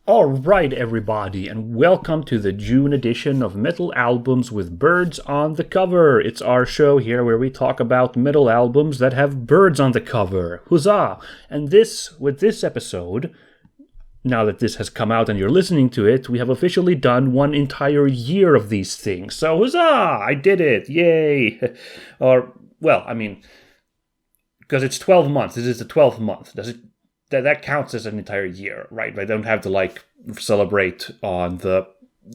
Alright, everybody, and welcome to the June edition of Metal Albums with Birds on the Cover. It's our show here where we talk about metal albums that have birds on the cover. Huzzah! And with this episode, now that this has come out and you're listening to it, we have officially done one entire year of these things. So, huzzah! I did it! Yay! Because it's 12 months. This is the 12th month. Does it? That counts as an entire year, right? I don't have to, celebrate on the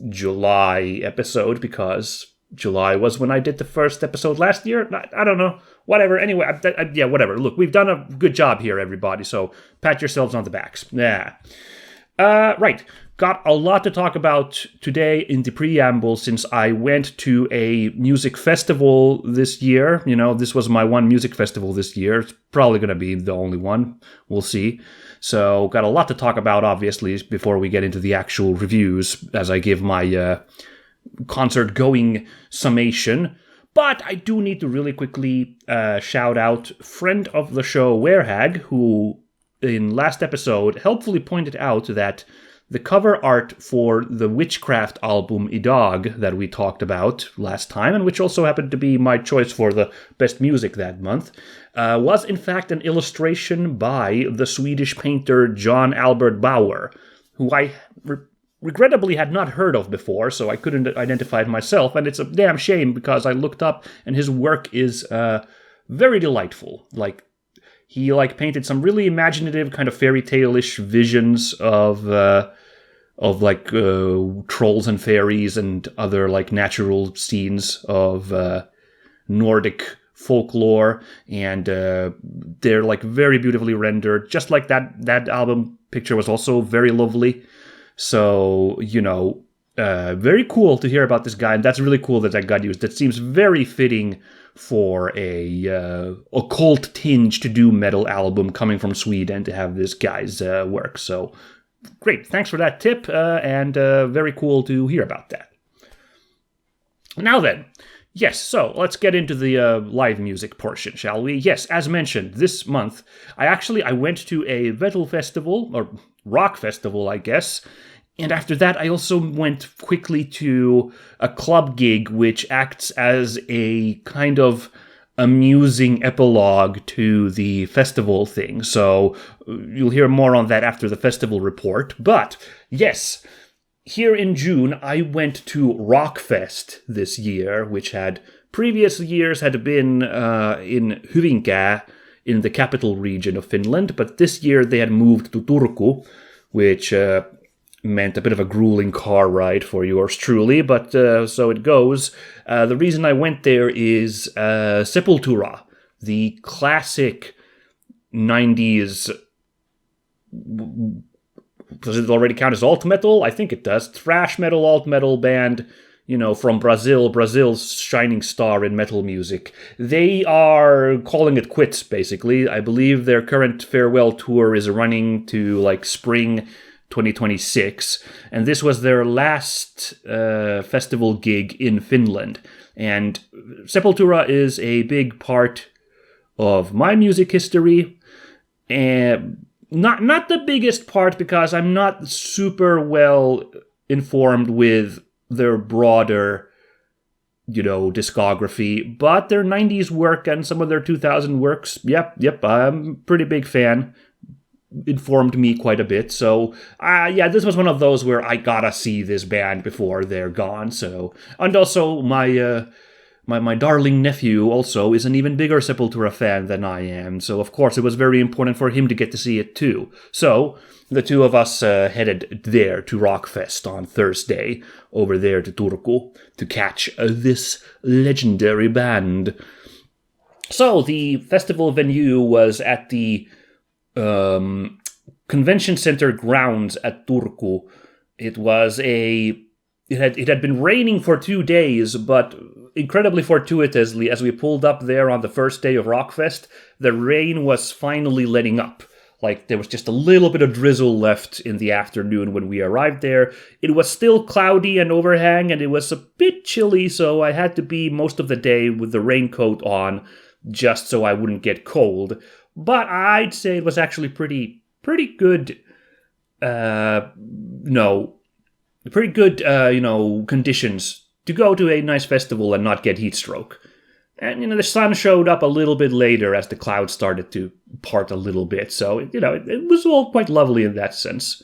July episode because July was when I did the first episode last year. I don't know. Whatever. Anyway, whatever. Look, we've done a good job here, everybody, so pat yourselves on the backs. Yeah. Right. Got a lot to talk about today in the preamble since I went to a music festival this year. You know, this was my one music festival this year. It's probably going to be the only one. We'll see. So, got a lot to talk about, obviously, before we get into the actual reviews as I give my concert-going summation. But I do need to really quickly shout out friend of the show, Werehag, who in last episode helpfully pointed out that the cover art for the Witchcraft album Idag that we talked about last time, and which also happened to be my choice for the best music that month, was in fact an illustration by the Swedish painter John Albert Bauer, who I regrettably had not heard of before, so I couldn't identify it myself, and it's a damn shame because I looked up and his work is very delightful. He painted some really imaginative kind of fairy tale-ish visions of trolls and fairies and other natural scenes of Nordic folklore, and they're very beautifully rendered. Just like that album picture was also very lovely. So, very cool to hear about this guy, and that's really cool that got used. That seems very fitting for a occult tinge to do metal album coming from Sweden to have this guy's work. So, great. Thanks for that tip, and very cool to hear about that. Now then, yes, so let's get into the live music portion, shall we? Yes, as mentioned, this month, I went to a metal festival, or rock festival, I guess. And after that, I also went quickly to a club gig, which acts as a kind of amusing epilogue to the festival thing. So you'll hear more on that after the festival report. But yes, here in June, I went to Rockfest this year, which previous years had been in Hyvinkää, in the capital region of Finland. But this year they had moved to Turku, which meant a bit of a grueling car ride for yours truly, but so it goes. The reason I went there is Sepultura, the classic 90s... Does it already count as alt metal? I think it does. Thrash metal, alt metal band, from Brazil, Brazil's shining star in metal music. They are calling it quits, basically. I believe their current farewell tour is running to spring 2026, and this was their last festival gig in Finland. And Sepultura is a big part of my music history, and not the biggest part because I'm not super well informed with their broader, discography, but their 90s work and some of their 2000 works, yep, I'm a pretty big fan. Informed me quite a bit. So, this was one of those where I gotta see this band before they're gone. So, and also my darling nephew also is an even bigger Sepultura fan than I am. So, of course, it was very important for him to get to see it too. So, the two of us headed there to Rockfest on Thursday, over there to Turku, to catch this legendary band. So, the festival venue was at the convention center grounds at Turku. It had been raining for 2 days, but incredibly fortuitously, as we pulled up there on the first day of Rockfest, the rain was finally letting up. There was just a little bit of drizzle left in the afternoon when we arrived there. It was still cloudy and overhang, and it was a bit chilly, so I had to be most of the day with the raincoat on, just so I wouldn't get cold. But I'd say it was actually pretty good pretty good, conditions to go to a nice festival and not get heat stroke. And, the sun showed up a little bit later as the clouds started to part a little bit. So, it was all quite lovely in that sense.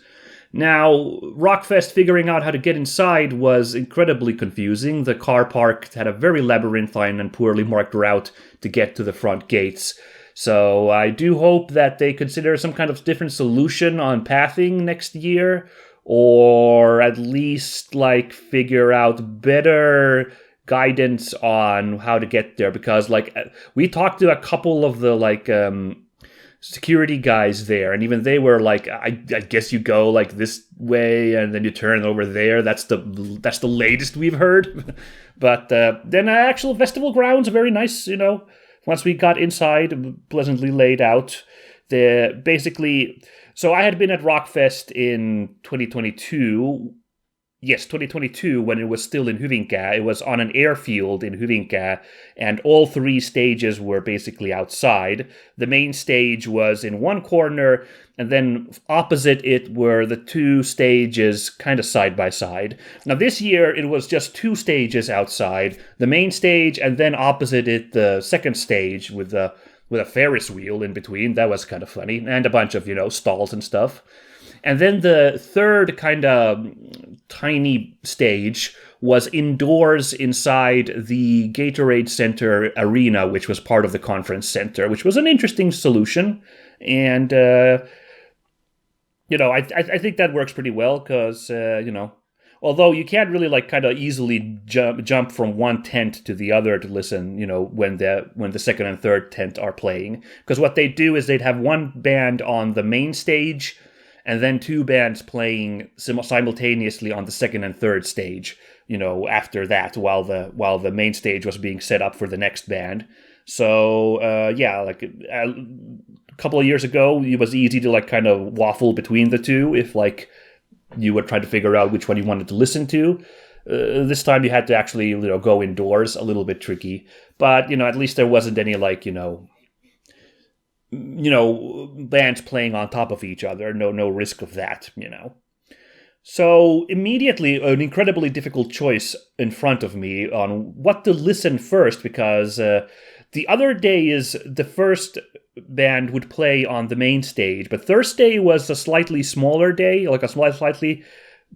Now, Rockfest figuring out how to get inside was incredibly confusing. The car park had a very labyrinthine and poorly marked route to get to the front gates. So I do hope that they consider some kind of different solution on pathing next year, or at least, figure out better guidance on how to get there. Because, we talked to a couple of the, security guys there, and even they were like, I guess you go this way and then you turn over there. That's the latest we've heard. But then actual festival grounds are very nice. Once we got inside, pleasantly laid out. So I had been at Rockfest in 2022. Yes, 2022, when it was still in Hyvinkää. It was on an airfield in Hyvinkää, and all three stages were basically outside. The main stage was in one corner, and then opposite it were the two stages kind of side by side. Now this year, it was just two stages outside, the main stage, and then opposite it, the second stage with a Ferris wheel in between. That was kind of funny, and a bunch of, stalls and stuff. And then the third kind of tiny stage was indoors inside the Gatorade Center arena, which was part of the conference center, which was an interesting solution. And, I think that works pretty well because, although you can't really kind of easily jump from one tent to the other to listen, when the second and third tent are playing. Because what they do is they'd have one band on the main stage, and then two bands playing simultaneously on the second and third stage, after that, while the main stage was being set up for the next band. So, a couple of years ago, it was easy to kind of waffle between the two if you would try to figure out which one you wanted to listen to. This time you had to actually, go indoors, a little bit tricky. But, at least there wasn't any bands playing on top of each other. No risk of that, So immediately, an incredibly difficult choice in front of me on what to listen first, because the other day is the first band would play on the main stage, but Thursday was a slightly smaller day, a slightly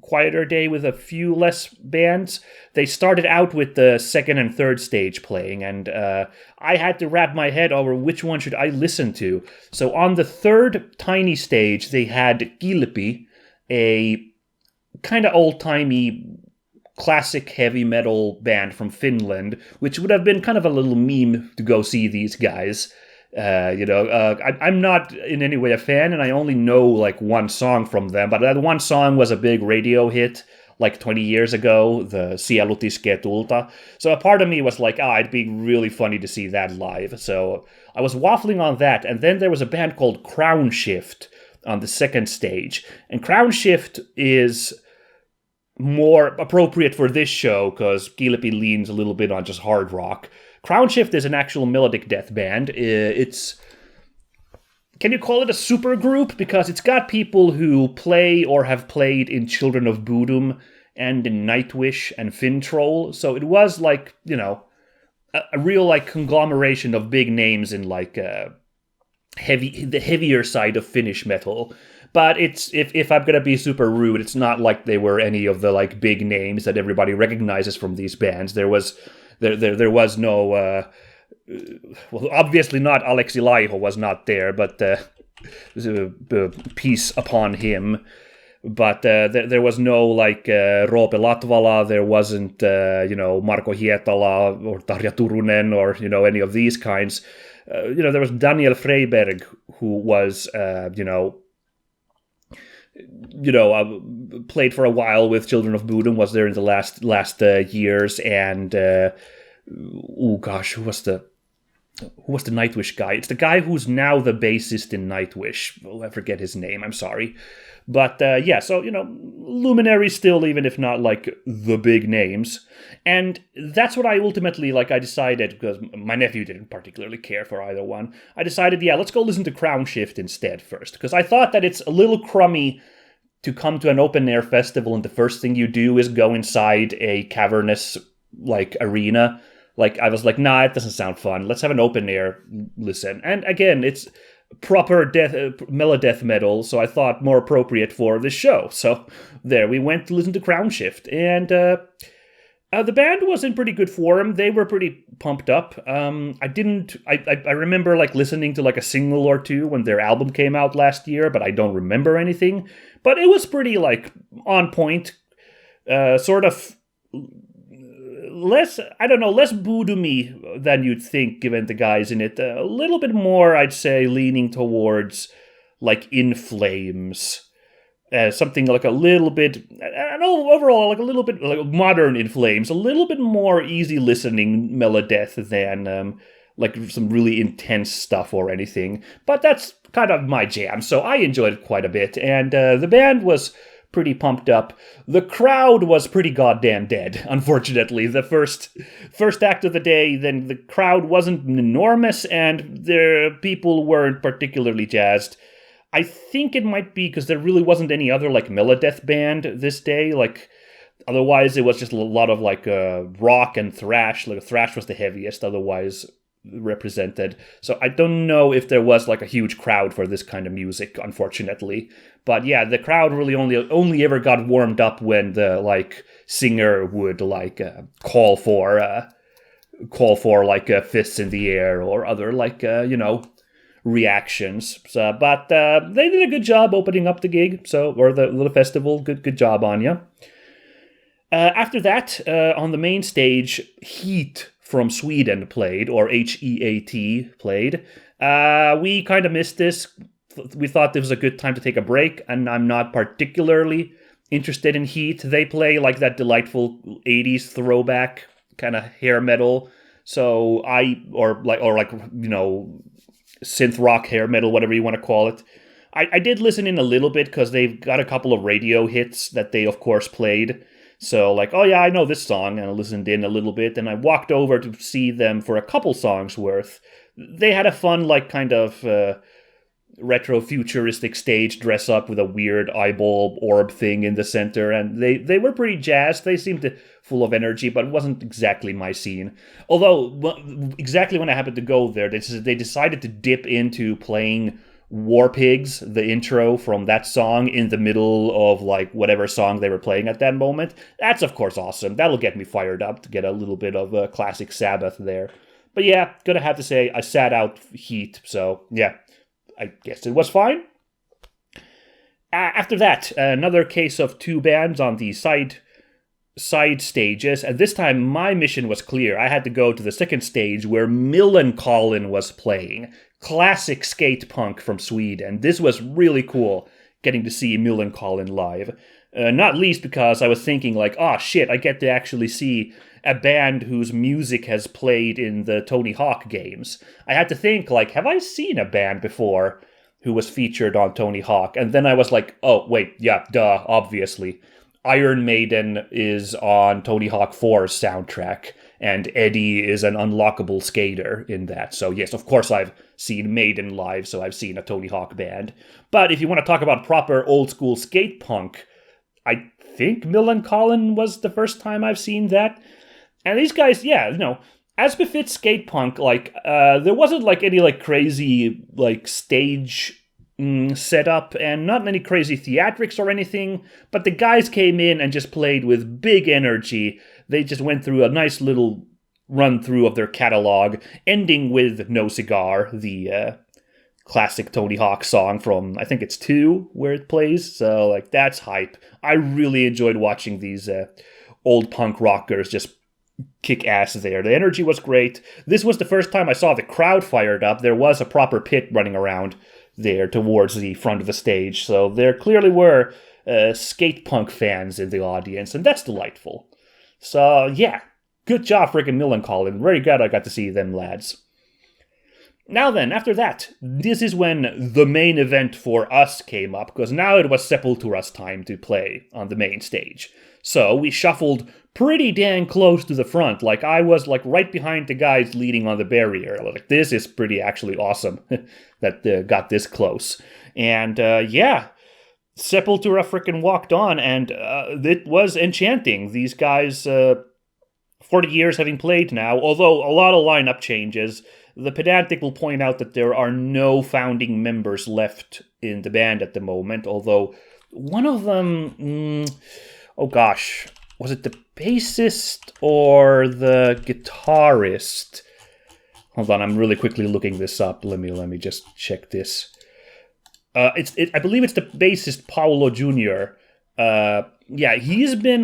quieter day with a few less bands. They started out with the second and third stage playing, and I had to wrap my head over which one should I listen to. So on the third tiny stage, they had Kilpi, a kind of old-timey classic heavy metal band from Finland, which would have been kind of a little meme to go see these guys. I'm not in any way a fan, and I only know one song from them, but that one song was a big radio hit 20 years ago, the Sielu tiskee tulta. So a part of me was it'd be really funny to see that live. So I was waffling on that, and then there was a band called Crown Shift on the second stage, and Crown Shift is more appropriate for this show because Kilpi leans a little bit on just hard rock. Crown Shift is an actual melodic death band. It's... Can you call it a super group? Because it's got people who play or have played in Children of Bodom and in Nightwish and Fintroll. So it was a real conglomeration of big names in the heavier side of Finnish metal. But it's if I'm gonna be super rude, it's not like they were any of the big names that everybody recognizes from these bands. There was no obviously not Aleksi Laiho was not there, but peace upon him. But there was no Roope Latvala, there wasn't Marko Hietala or Tarja Turunen or any of these kinds. There was Daniel Freiberg, who was played for a while with Children of Bodom, was there in the last years, and who was the Nightwish guy? It's the guy who's now the bassist in Nightwish. Oh, I forget his name. I'm sorry. But so luminaries still, even if not the big names. And that's what I ultimately I decided, because my nephew didn't particularly care for either one. I decided, let's go listen to Crown Shift instead first, because I thought that it's a little crummy to come to an open-air festival and the first thing you do is go inside a cavernous, like, arena. Like, I was like, nah, it doesn't sound fun. Let's have an open-air listen. And again, it's proper melodeath metal, so I thought more appropriate for this show. So there, we went to listen to Crownshift, and the band was in pretty good form. They were pretty pumped up. I remember like listening to like a single or two when their album came out last year, but I don't remember anything. But it was pretty like on point, sort of less boo-to-me than you'd think, given the guys in it. A little bit more, I'd say, leaning towards like In Flames. Something like a little bit, I know overall, like a little bit like modern In Flames, a little bit more easy listening melodeath than like some really intense stuff or anything. But that's kind of my jam, so I enjoyed it quite a bit. And the band was pretty pumped up. The crowd was pretty goddamn dead, unfortunately. The first act of the day, then the crowd wasn't enormous, and the people weren't particularly jazzed. I think it might be because there really wasn't any other like melodeath band this day. Like, otherwise it was just a lot of like rock and thrash. Like thrash was the heaviest, otherwise represented. So I don't know if there was like a huge crowd for this kind of music, unfortunately. But yeah, the crowd really only ever got warmed up when the like singer would like call for like fists in the air or other like reactions. So, but they did a good job opening up the gig, or the festival. Good job on you. After that, on the main stage, Heat from Sweden played, or HEAT played. We kind of missed this. We thought this was a good time to take a break, and I'm not particularly interested in Heat. They play like that delightful 80s throwback kind of hair metal. So synth rock, hair metal, whatever you want to call it. I did listen in a little bit because they've got a couple of radio hits that they, of course, played. So, like, oh yeah, I know this song, and I listened in a little bit, and I walked over to see them for a couple songs worth. They had a fun, like, kind of retro-futuristic stage dress-up with a weird eyeball orb thing in the center, and they were pretty jazzed. They seemed full of energy, but it wasn't exactly my scene. Although, exactly when I happened to go there, they decided to dip into playing War Pigs, the intro from that song, in the middle of like whatever song they were playing at that moment. That's of course awesome. That'll get me fired up to get a little bit of a classic Sabbath there. But yeah, gonna have to say I sat out Heat, so yeah, I guess it was fine. After that, another case of two bands on the side stages, and this time my mission was clear. I had to go to the second stage where Millencolin was playing. Classic skate punk from Sweden. This was really cool, getting to see Millencolin live. Not least because I was thinking like, oh shit, I get to actually see a band whose music has played in the Tony Hawk games. I had to think like, have I seen a band before who was featured on Tony Hawk? And then I was like, oh wait, yeah, duh, obviously. Iron Maiden is on Tony Hawk 4's soundtrack, and Eddie is an unlockable skater in that. So yes, of course I've seen Maiden live, so I've seen a Tony Hawk band. But if you want to talk about proper old-school skate punk, I think Millencolin was the first time I've seen that. And these guys, yeah, as befits skate punk, like, there wasn't like any like crazy like stage setup and not many crazy theatrics or anything, but the guys came in and just played with big energy. They just went through a nice little run through of their catalog, ending with No Cigar, the classic Tony Hawk song from, I think it's 2 where it plays. So like, that's hype. I really enjoyed watching these old punk rockers just kick ass there. The energy was great. This was the first time I saw the crowd fired up. There was a proper pit running around there towards the front of the stage, so there clearly were skate punk fans in the audience, and that's delightful. So yeah, good job freaking Millencolin. Very glad I got to see them lads. Now then, after that, this is when the main event for us came up, because now it was Sepultura's time to play on the main stage. So we shuffled pretty dang close to the front. Like, I was like right behind the guys leading on the barrier. Like, this is pretty actually awesome that got this close. And yeah, Sepultura frickin' walked on, and it was enchanting. These guys, 40 years having played now, although a lot of lineup changes, the Pedantic will point out that there are no founding members left in the band at the moment, although one of them, oh gosh, was it the bassist or the guitarist? Hold on, I'm really quickly looking this up. Let me just check this. I believe it's the bassist Paolo Jr. Yeah, he's been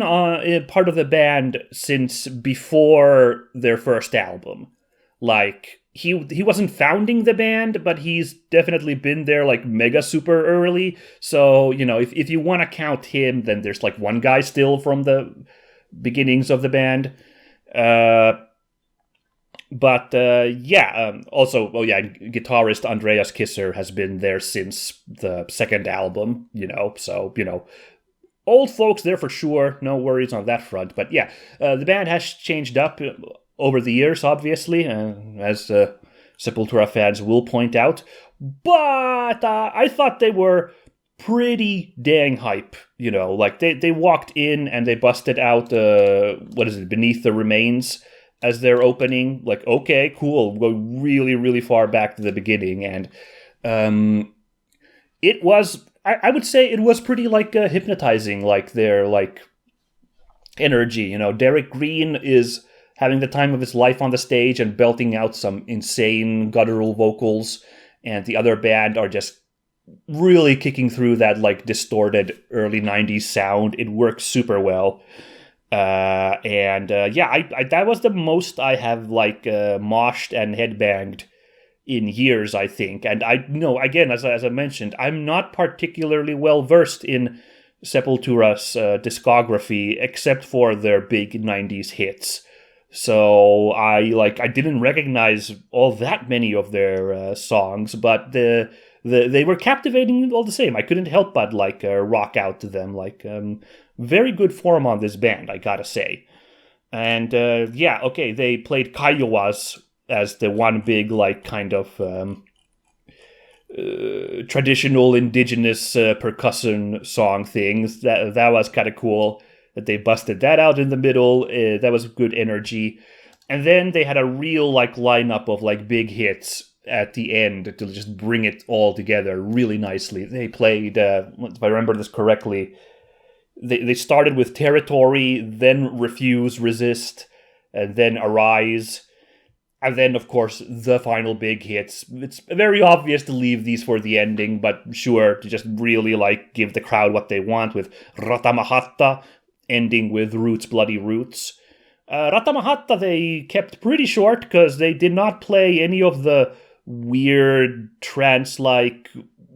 part of the band since before their first album. Like, he wasn't founding the band, but he's definitely been there, like, mega super early. So, you know, if you want to count him, then there's, like, one guy still from the beginnings of the band. Also, guitarist Andreas Kisser has been there since the second album, you know, so, you know, old folks there for sure, no worries on that front. But yeah, the band has changed up over the years, obviously, as Sepultura fans will point out, but I thought they were pretty dang hype, you know, like they walked in and they busted out, Beneath the Remains as their opening. Like, okay, cool, we'll go really, really far back to the beginning, and it was, I would say it was pretty, like, hypnotizing, like, their, like, energy, you know. Derek Green is having the time of his life on the stage and belting out some insane guttural vocals, and the other band are just really kicking through that, like, distorted early 90s sound. It works super well. That was the most I have, like, moshed and headbanged in years, I think. And I know, again, as I mentioned, I'm not particularly well versed in Sepultura's discography, except for their big 90s hits. So I didn't recognize all that many of their songs, but they were captivating all the same. I couldn't help but, like, rock out to them. Like, very good form on this band, I gotta say. And they played Kiowas as the one big, like, kind of traditional indigenous percussion song things. That was kind of cool that they busted that out in the middle. That was good energy. And then they had a real, like, lineup of, like, big hits at the end to just bring it all together really nicely. They played, if I remember this correctly, they started with Territory, then Refuse, Resist, and then Arise. And then, of course, the final big hits. It's very obvious to leave these for the ending, but sure, to just really, like, give the crowd what they want, with Ratamahatta ending with Roots Bloody Roots. Ratamahatta they kept pretty short, because they did not play any of the weird trance-like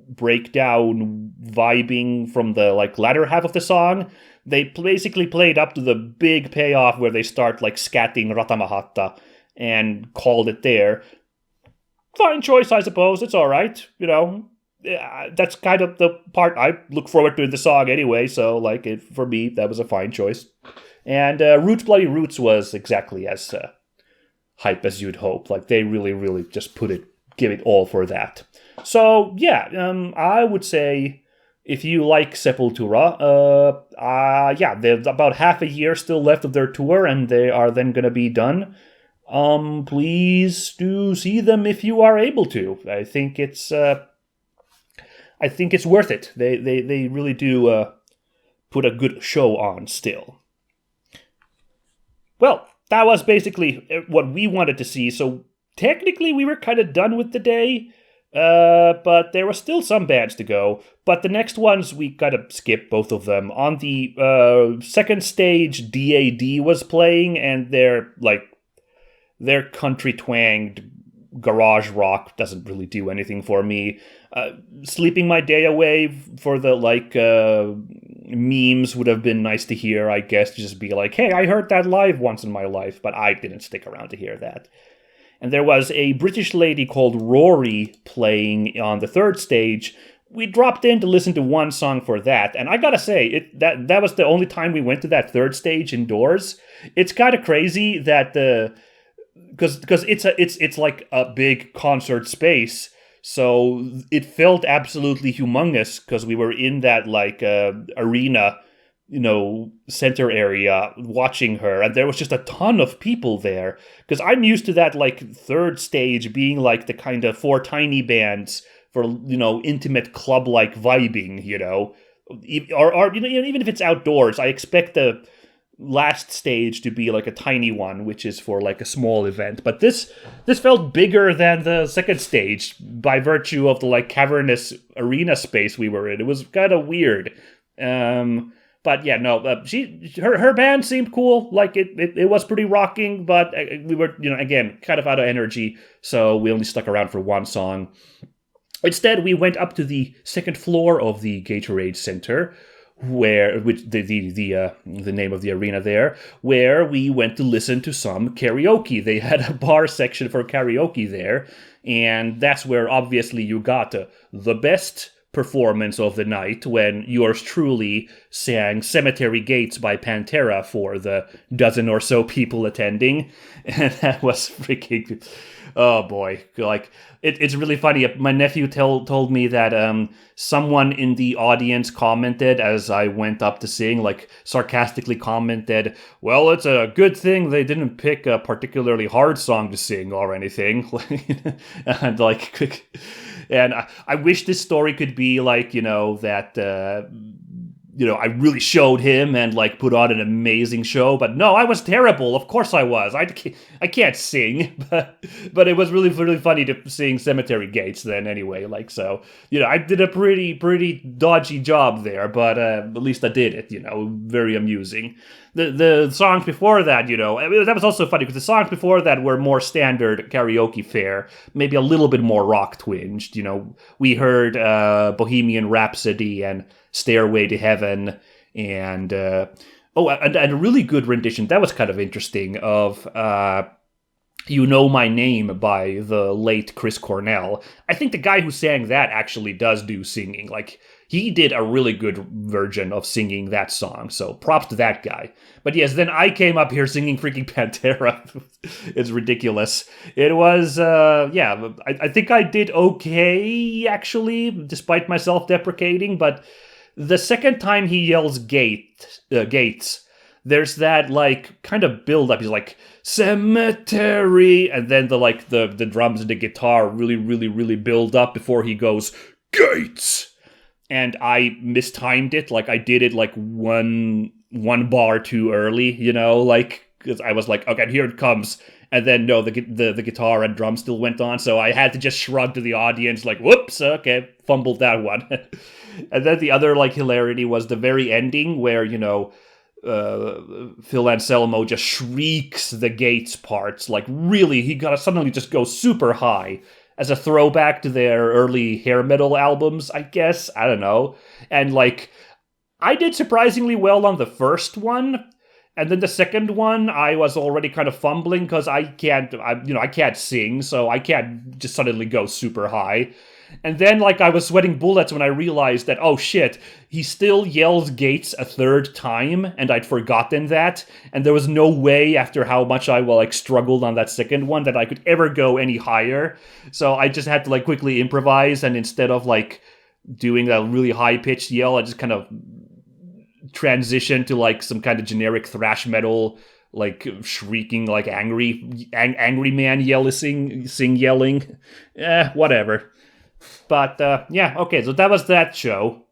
breakdown vibing from the, like, latter half of the song. They basically played up to the big payoff where they start, like, scatting Ratamahatta, and called it there. Fine choice, I suppose. It's all right, you know. That's kind of the part I look forward to in the song anyway, so, like, for me, that was a fine choice. And Roots Bloody Roots was exactly as hype as you'd hope. Like, they really, really just give it all for that. So, yeah, I would say if you like Sepultura, there's about half a year still left of their tour, and they are then going to be done. Please do see them if you are able to. I think it's worth it. They really do put a good show on still. Well, that was basically what we wanted to see. So technically, we were kind of done with the day, but there were still some bands to go. But the next ones, we kind of skipped both of them. On the second stage, DAD was playing, and their country twanged garage rock doesn't really do anything for me. Sleeping My Day Away for the, like, memes would have been nice to hear, I guess, to just be like, hey, I heard that live once in my life, but I didn't stick around to hear that. And there was a British lady called Rory playing on the third stage. We dropped in to listen to one song for that, and I gotta say, that was the only time we went to that third stage indoors. It's kind of crazy that because it's like a big concert space, So it felt absolutely humongous because we were in that like arena, center area watching her, and there was just a ton of people there. Because I'm used to that like third stage being like the kind of 4 tiny bands for intimate club-like vibing, or even if it's outdoors, I expect the last stage to be like a tiny one, which is for like a small event. But this felt bigger than the second stage by virtue of the like cavernous arena space we were in. It was kind of weird. But yeah, no, her band seemed cool. Like it was pretty rocking, but we were, again, kind of out of energy, so we only stuck around for one song. Instead, we went up to the second floor of the Gatorade Center, which the name of the arena there, where we went to listen to some karaoke. They had a bar section for karaoke there, and that's where obviously you got the best performance of the night when yours truly sang Cemetery Gates by Pantera for the dozen or so people attending. And that was freaking, oh boy, like it's really funny. My nephew told me that someone in the audience commented as I went up to sing, like sarcastically commented, well, it's a good thing they didn't pick a particularly hard song to sing or anything. And like, and I wish this story could be like, that, I really showed him and like put on an amazing show, but no, I was terrible. Of course I was. I can't sing, but it was really, really funny to sing Cemetery Gates then anyway. Like, so, I did a pretty dodgy job there, but at least I did it, very amusing. The songs before that, that was also funny because the songs before that were more standard karaoke fare, maybe a little bit more rock twinged. We heard Bohemian Rhapsody and Stairway to Heaven, and and a really good rendition that was kind of interesting of You Know My Name by the late Chris Cornell. I think the guy who sang that actually does do singing. Like, he did a really good version of singing that song, so props to that guy. But yes, then I came up here singing freaking Pantera. It's ridiculous. It was, I think I did okay, actually, despite my self-deprecating, but the second time he yells Gates, there's that, like, kind of build-up. He's like, cemetery, and then the drums and the guitar really, really, really build up before he goes, Gates! And I mistimed it. Like, I did it, like, one bar too early, because I was like, okay, here it comes. And then, no, the guitar and drum still went on, so I had to just shrug to the audience, like, whoops, okay, fumbled that one. And then the other, like, hilarity was the very ending where, Phil Anselmo just shrieks the Gates parts. Like, really, he gotta suddenly just go super high as a throwback to their early hair metal albums, I guess. I don't know. And, like, I did surprisingly well on the first one. And then the second one, I was already kind of fumbling because I can't sing, so I can't just suddenly go super high. And then, like, I was sweating bullets when I realized that, oh shit, he still yells Gates a third time, and I'd forgotten that, and there was no way, after how much I, struggled on that second one, that I could ever go any higher. So I just had to, quickly improvise, and instead of, doing that really high-pitched yell, I just kind of transitioned to, some kind of generic thrash metal, shrieking, angry man yelling. Whatever. But, okay, so that was that show.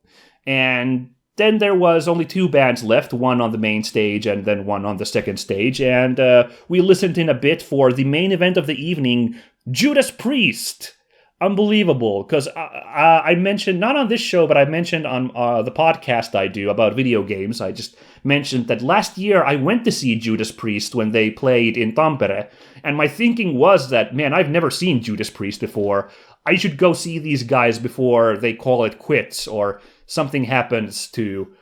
And then there was only 2 bands left, one on the main stage and then one on the second stage. And we listened in a bit for the main event of the evening, Judas Priest. Unbelievable, because I mentioned, not on this show, but I mentioned on the podcast I do about video games, I just mentioned that last year I went to see Judas Priest when they played in Tampere, and my thinking was that, man, I've never seen Judas Priest before. I should go see these guys before they call it quits, or something happens to,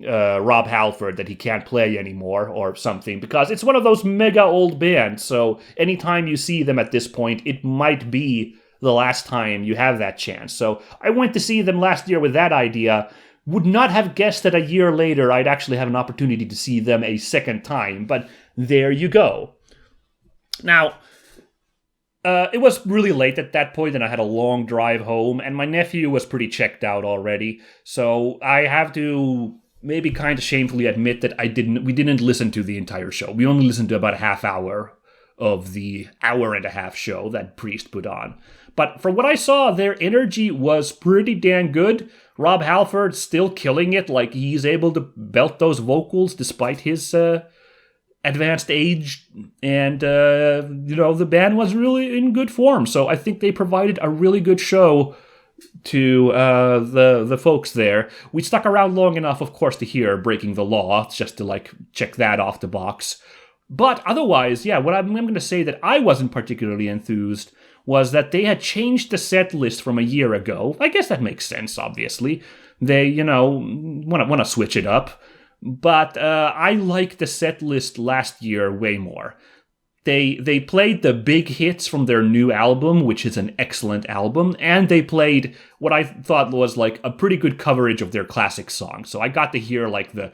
Rob Halford that he can't play anymore or something, because it's one of those mega old bands, so anytime you see them at this point, it might be the last time you have that chance. So I went to see them last year with that idea. Would not have guessed that a year later I'd actually have an opportunity to see them a second time, but there you go. Now, It was really late at that point, and I had a long drive home, and my nephew was pretty checked out already. So I have to maybe kind of shamefully admit that we didn't listen to the entire show. We only listened to about a half hour of the hour and a half show that Priest put on. But from what I saw, their energy was pretty damn good. Rob Halford still killing it, like he's able to belt those vocals despite his advanced age, and the band was really in good form. So I think they provided a really good show to the folks there. We stuck around long enough, of course, to hear Breaking the Law, just to like check that off the box. But otherwise, yeah, what I'm going to say that I wasn't particularly enthused was that they had changed the set list from a year ago. I guess that makes sense, obviously. They, want to switch it up. But I like the set list last year way more. They played the big hits from their new album, which is an excellent album, and they played what I thought was like a pretty good coverage of their classic songs. So I got to hear like the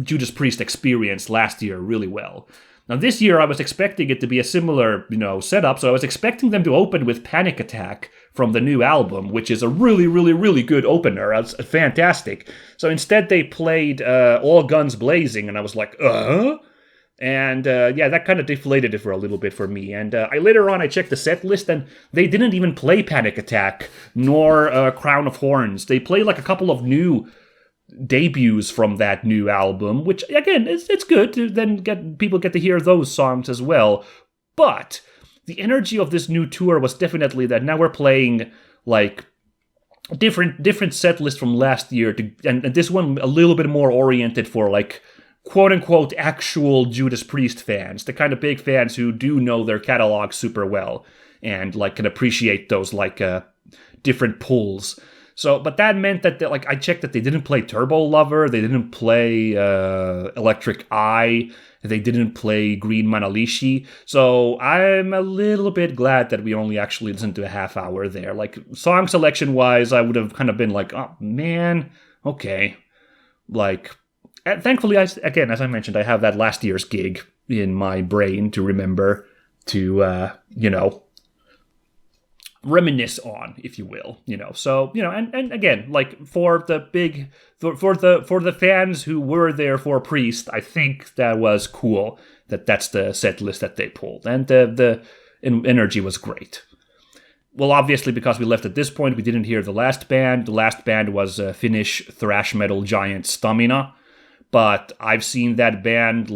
Judas Priest experience last year really well. Now this year I was expecting it to be a similar, setup, so I was expecting them to open with Panic Attack from the new album, which is a really, really, really good opener. It's fantastic. So instead they played All Guns Blazing, and I was like, And that kind of deflated it for a little bit for me. And later on I checked the set list, and they didn't even play Panic Attack, nor Crown of Horns. They played like a couple of new debuts from that new album, which again, it's good to then get to hear those songs as well. But the energy of this new tour was definitely that now we're playing like different set list from last year, and this one a little bit more oriented for like quote unquote actual Judas Priest fans, the kind of big fans who do know their catalog super well and like can appreciate those like different pulls. So, but that meant that I checked that they didn't play Turbo Lover, they didn't play Electric Eye, they didn't play Green Manalishi. So I'm a little bit glad that we only actually listened to a half hour there. Like song selection wise, I would have kind of been like, oh man, okay. Like, thankfully, as I mentioned, I have that last year's gig in my brain to remember to, reminisce on, if you will, So, and again, like for the fans who were there for Priest, I think that was cool that's the set list that they pulled, and the energy was great. Well, obviously, because we left at this point, we didn't hear the last band. The last band was Finnish thrash metal giant Stamina, but I've seen that band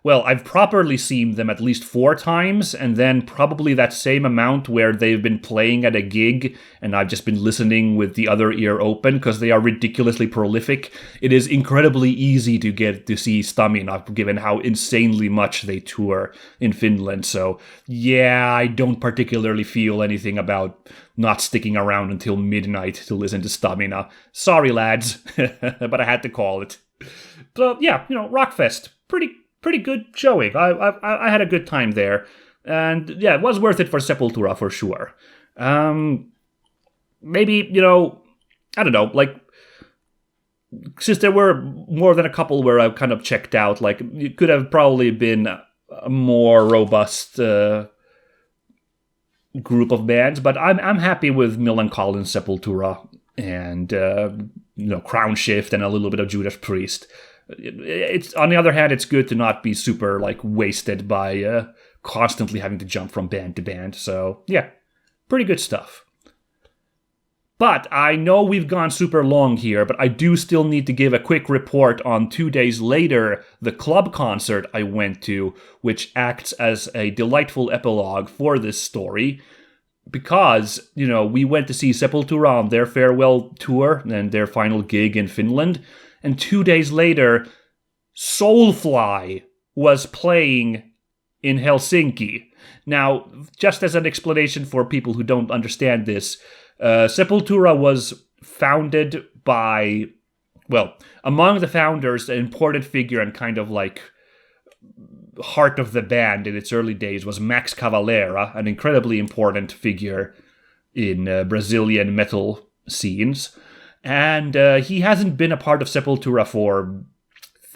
I've properly seen them at least 4 times, and then probably that same amount where they've been playing at a gig, and I've just been listening with the other ear open, because they are ridiculously prolific. It is incredibly easy to get to see Stamina, given how insanely much they tour in Finland. So, yeah, I don't particularly feel anything about not sticking around until midnight to listen to Stamina. Sorry, lads, but I had to call it. So, yeah, Rockfest, pretty good showing. I had a good time there, and yeah, it was worth it for Sepultura for sure. Maybe I don't know, like since there were more than a couple where I kind of checked out, like it could have probably been a more robust group of bands, but I'm happy with Millencolin Sepultura and Crown Shift and a little bit of Judas Priest. It's on the other hand, it's good to not be super wasted by constantly having to jump from band to band. So yeah, pretty good stuff. But I know we've gone super long here, but I do still need to give a quick report on 2 days later, the club concert I went to, which acts as a delightful epilogue for this story. Because, we went to see Sepultura on their farewell tour and their final gig in Finland. And 2 days later, Soulfly was playing in Helsinki. Now, just as an explanation for people who don't understand this, Sepultura was founded by, among the founders, an important figure and kind of heart of the band in its early days was Max Cavalera, an incredibly important figure in Brazilian metal scenes. And he hasn't been a part of Sepultura for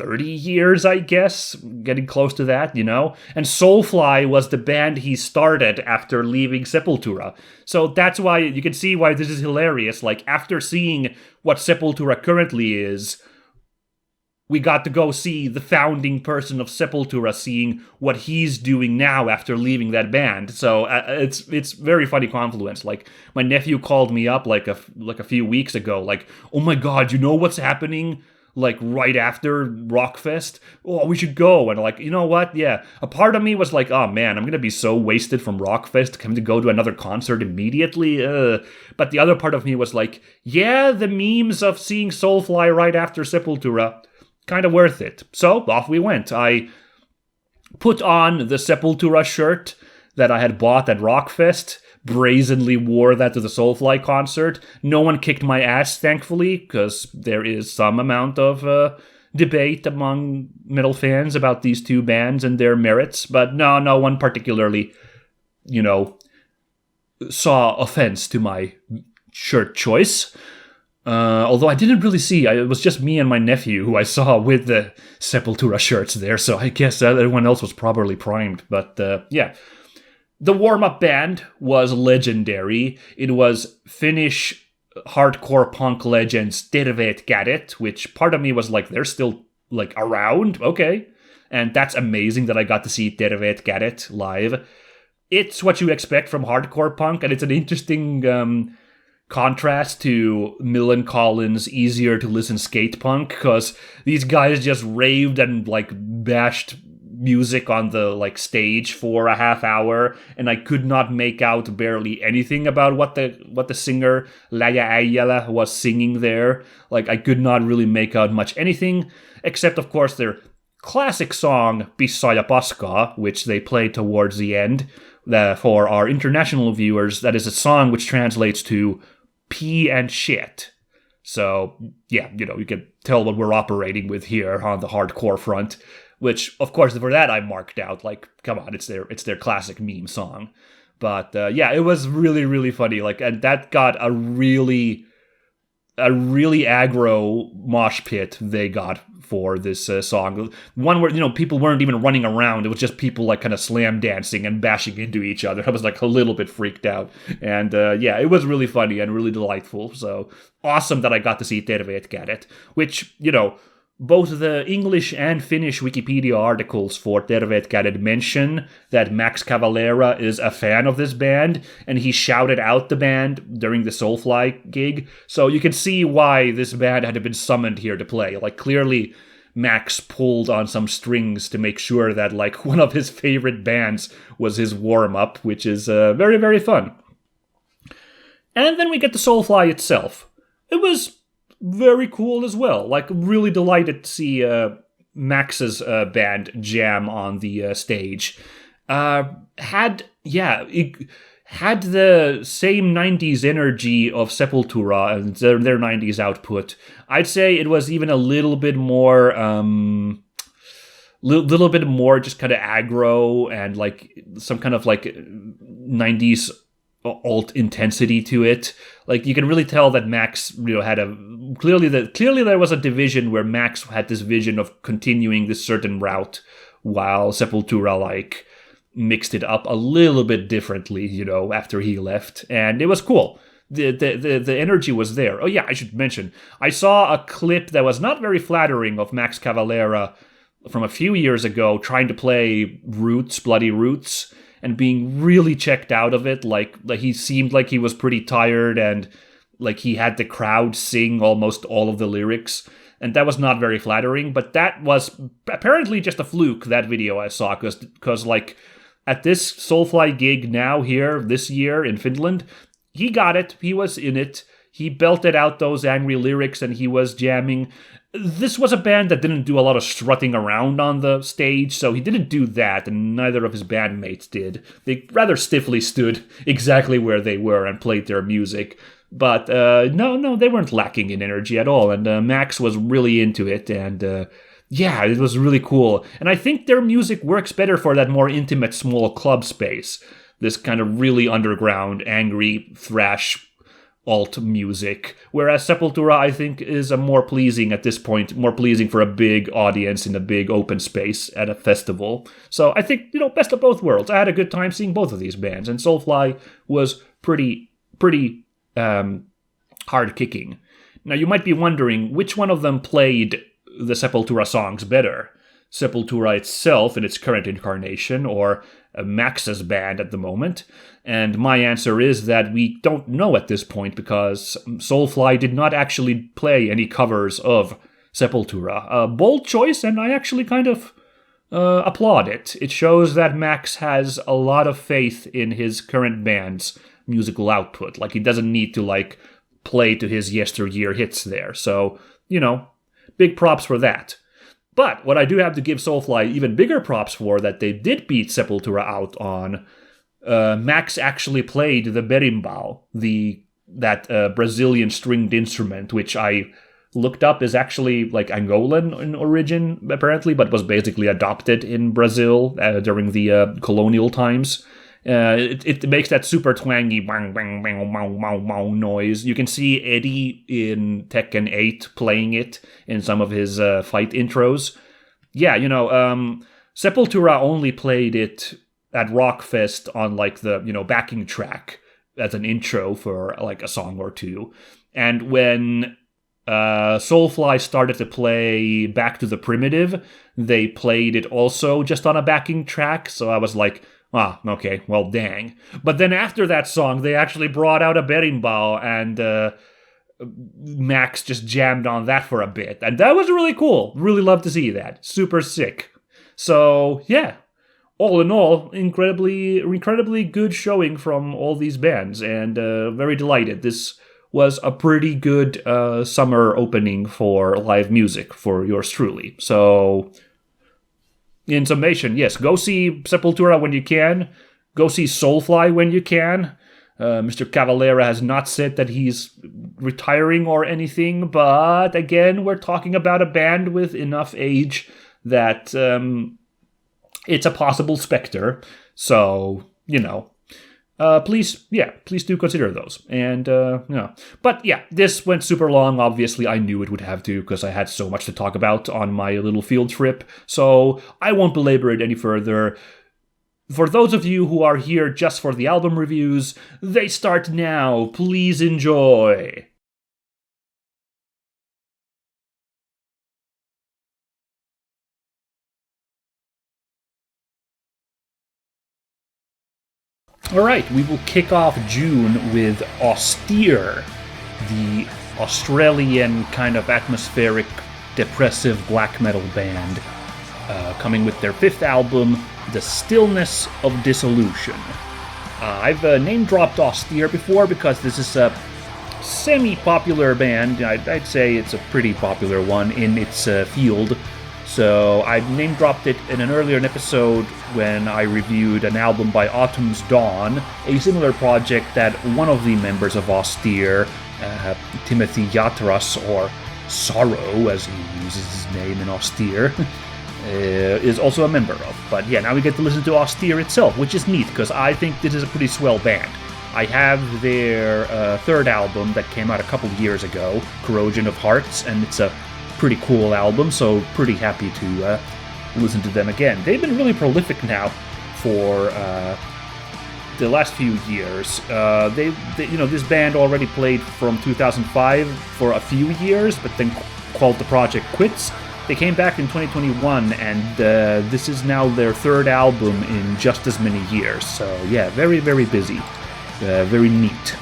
30 years, I guess, getting close to that, you know? And Soulfly was the band he started after leaving Sepultura. So that's why you can see why this is hilarious. Like, after seeing what Sepultura currently is, we got to go see the founding person of Sepultura, seeing what he's doing now after leaving that band. So it's very funny confluence. Like, my nephew called me up like a few weeks ago, like, oh my god, you know what's happening? Like, right after Rockfest? Oh, we should go. And like, you know what? Yeah. A part of me was like, oh man, I'm gonna be so wasted from Rockfest, having to go to another concert immediately. But the other part of me was like, yeah, the memes of seeing Soulfly right after Sepultura, kind of worth it. So off we went. I put on the Sepultura shirt that I had bought at Rockfest, brazenly wore that to the Soulfly concert. No one kicked my ass, thankfully, because there is some amount of debate among metal fans about these two bands and their merits, but no one particularly, you know, saw offense to my shirt choice. Although I didn't really see, it was just me and my nephew who I saw with the Sepultura shirts there, so I guess everyone else was probably primed. But yeah, the warm-up band was legendary. It was Finnish hardcore punk legends Terveet Kädet, which part of me was like, they're still like around, okay. And that's amazing that I got to see Terveet Kädet live. It's what you expect from hardcore punk, and it's an interesting contrast to Millen Collins' easier to listen skate punk, because these guys just raved and like bashed music on the like stage for a half hour, and I could not make out barely anything about what the singer Läjä Äijälä was singing there. Like, I could not really make out much anything, except of course their classic song Pissa ja Paskaa, which they played towards the end. For our international viewers, that is a song which translates to pee and shit. So, yeah, you know, you can tell what we're operating with here on the hardcore front, which, of course, for that I marked out, like, come on, it's their classic meme song. But, yeah, it was really, really funny, like, and that got a really aggro mosh pit they got for this song. One where, you know, people weren't even running around. It was just people like kind of slam dancing and bashing into each other. I was like a little bit freaked out. And yeah, it was really funny and really delightful. So awesome that I got to see Terveet Kädet, which, you know, both the English and Finnish Wikipedia articles for Terveet Kädet mention that Max Cavalera is a fan of this band, and he shouted out the band during the Soulfly gig. So you can see why this band had been summoned here to play. Like, clearly Max pulled on some strings to make sure that, like, one of his favorite bands was his warm-up, which is very, very fun. And then we get the Soulfly itself. It was very cool as well. Like, really delighted to see Max's band jam on the stage. It had the same 90s energy of Sepultura and their 90s output. I'd say it was even a little bit more just kind of aggro and like some kind of like 90s alt intensity to it. Like, you can really tell that Max, you know, had clearly there was a division where Max had this vision of continuing this certain route, while Sepultura like mixed it up a little bit differently, you know, after he left, and it was cool. The energy was there. Oh yeah, I should mention, I saw a clip that was not very flattering of Max Cavalera from a few years ago trying to play Bloody Roots, and being really checked out of it. Like he seemed like he was pretty tired, and like he had the crowd sing almost all of the lyrics, and that was not very flattering. But that was apparently just a fluke, that video I saw, because like at this Soulfly gig now here this year in Finland, he got it, he was in it, he belted out those angry lyrics, and he was jamming. This was a band that didn't do a lot of strutting around on the stage, so he didn't do that, and neither of his bandmates did. They rather stiffly stood exactly where they were and played their music. But no, they weren't lacking in energy at all, and Max was really into it, and yeah, it was really cool. And I think their music works better for that more intimate, small club space. This kind of really underground, angry, thrash alt music, whereas Sepultura, I think, is a more pleasing at this point, more pleasing for a big audience in a big open space at a festival. So I think, best of both worlds. I had a good time seeing both of these bands, and Soulfly was pretty hard kicking. Now you might be wondering which one of them played the Sepultura songs better. Sepultura itself in its current incarnation, or Max's band at the moment? And my answer is that we don't know at this point, because Soulfly did not actually play any covers of Sepultura. A bold choice, and I actually kind of applaud it. It shows that Max has a lot of faith in his current band's musical output. Like, he doesn't need to, play to his yesteryear hits there. So, big props for that. But what I do have to give Soulfly even bigger props for, that they did beat Sepultura out on, Max actually played the berimbau, that Brazilian stringed instrument, which I looked up is actually Angolan in origin, apparently, but was basically adopted in Brazil during the colonial times. It makes that super twangy bang bang bang wow wow wow noise. You can see Eddie in Tekken 8 playing it in some of his fight intros. Yeah, Sepultura only played it at Rockfest on the backing track as an intro for a song or two. And when Soulfly started to play Back to the Primitive, they played it also just on a backing track. So I was like, okay, well, dang. But then after that song, they actually brought out a berimbau, and Max just jammed on that for a bit. And that was really cool. Really love to see that. Super sick. So, yeah. All in all, incredibly good showing from all these bands, and very delighted. This was a pretty good summer opening for live music for yours truly. So, in summation, yes, go see Sepultura when you can. Go see Soulfly when you can. Mr. Cavalera has not said that he's retiring or anything, but again, we're talking about a band with enough age that it's a possible specter. So, please do consider those. And, But yeah, this went super long. Obviously, I knew it would have to, because I had so much to talk about on my little field trip. So I won't belabor it any further. For those of you who are here just for the album reviews, they start now. Please enjoy. Alright, we will kick off June with Austere, the Australian kind of atmospheric, depressive black metal band, coming with their fifth album, The Stillness of Dissolution. I've name-dropped Austere before because this is a semi-popular band. I'd say it's a pretty popular one in its field. So I name-dropped it in an earlier episode when I reviewed an album by Autumn's Dawn, a similar project that one of the members of Austere, Timothy Yatras, or Sorrow, as he uses his name in Austere, is also a member of. But yeah, now we get to listen to Austere itself, which is neat, because I think this is a pretty swell band. I have their third album that came out a couple years ago, Corrosion of Hearts, and it's a pretty cool album, so pretty happy to listen to them again. They've been really prolific now for the last few years. They this band already played from 2005 for a few years, but then called the project quits. They came back in 2021, and this is now their third album in just as many years. So yeah, very, very busy, very neat.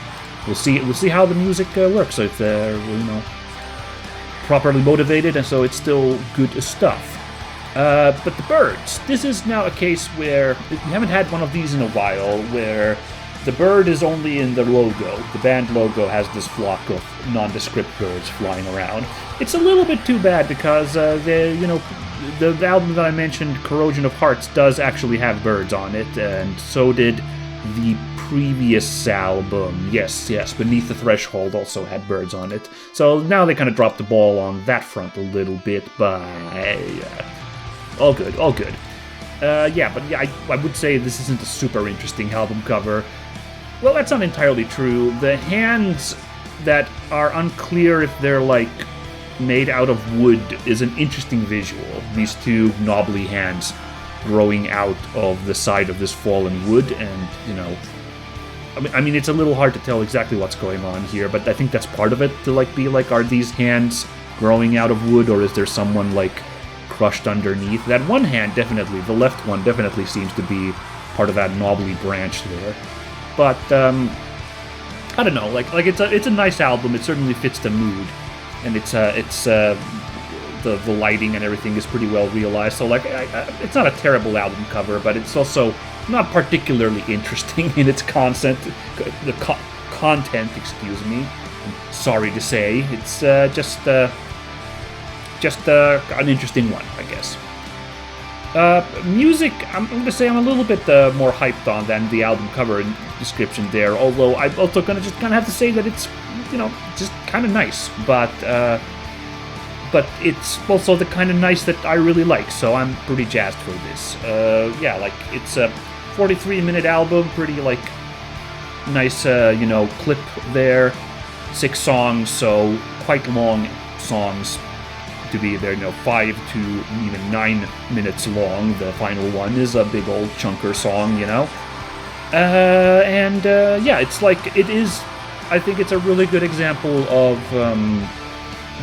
We'll see how the music works. So if they're properly motivated, and so it's still good stuff. But the birds. This is now a case where we haven't had one of these in a while, where the bird is only in the logo. The band logo has this flock of nondescript birds flying around. It's a little bit too bad, because the album that I mentioned, Corrosion of Hearts, does actually have birds on it, and so did the previous album. Yes, Beneath the Threshold also had birds on it. So now they kind of dropped the ball on that front a little bit, but all good. I would say this isn't a super interesting album cover. Well, that's not entirely true. The hands that are unclear if they're like made out of wood is an interesting visual. These two knobbly hands growing out of the side of this fallen wood, and you know, I mean, it's a little hard to tell exactly what's going on here, but I think that's part of it, to like be like, are these hands growing out of wood, or is there someone like crushed underneath? That one hand definitely, the left one definitely seems to be part of that knobbly branch there. But I don't know, like it's a nice album. It certainly fits the mood, and the lighting and everything is pretty well realized. So like, it's not a terrible album cover, but it's also not particularly interesting in its content. Excuse me. I'm sorry to say, it's just an interesting one, I guess. Music, I'm going to say I'm a little bit more hyped on than the album cover description there, although I'm also going to just kind of have to say that it's, you know, just kind of nice, but it's also the kind of nice that I really like, so I'm pretty jazzed for this. Yeah, like, it's a 43-minute album, pretty, like, nice, you know, clip there, 6 songs, so quite long songs to be there, you know, 5 to even 9 minutes long. The final one is a big old chunker song, you know. Yeah, it's like, it is, I think it's a really good example of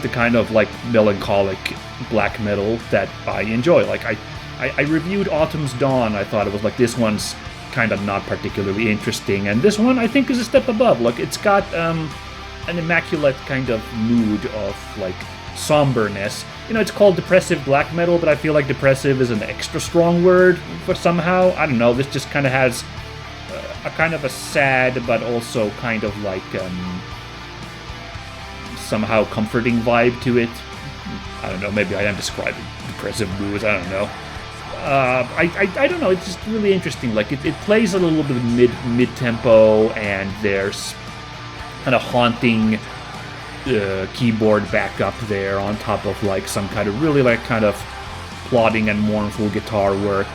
the kind of like melancholic black metal that I enjoy. Like, I reviewed Autumn's Dawn. I thought it was like, this one's kind of not particularly interesting, and this one I think is a step above. Like, it's got an immaculate kind of mood of like somberness. You know, it's called depressive black metal, but I feel like depressive is an extra strong word for somehow. I don't know, this just kind of has a kind of a sad, but also kind of like somehow comforting vibe to it. I don't know, maybe I am describing depressive moods, I don't know. I don't know, it's just really interesting. Like, it plays a little bit of mid-tempo, and there's kind of haunting keyboard backup there on top of like some kind of really like kind of plodding and mournful guitar work,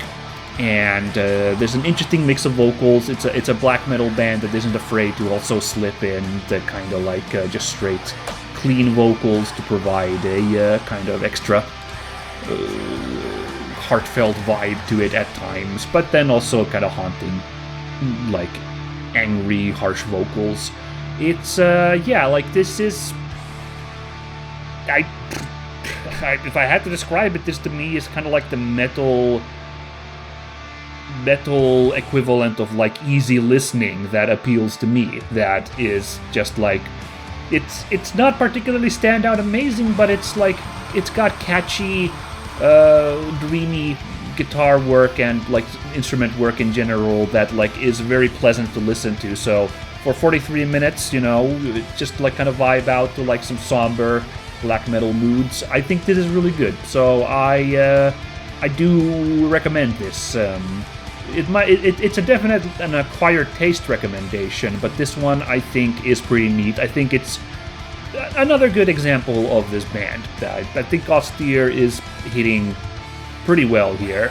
and there's an interesting mix of vocals. It's a black metal band that isn't afraid to also slip in the kind of like just straight clean vocals to provide a kind of extra heartfelt vibe to it at times, but then also kind of haunting, like angry, harsh vocals. It's yeah, like, this is, if I had to describe it, this to me is kind of like the metal equivalent of like easy listening that appeals to me. That is just like, it's not particularly standout amazing, but it's like, it's got catchy, dreamy guitar work and like instrument work in general that like is very pleasant to listen to. So for 43 minutes, you know, just like kind of vibe out to like some somber black metal moods, I think this is really good. So I do recommend this. It's a definite an acquired taste recommendation, but this one I think is pretty neat. I think it's another good example of this band. I think Austere is hitting pretty well here,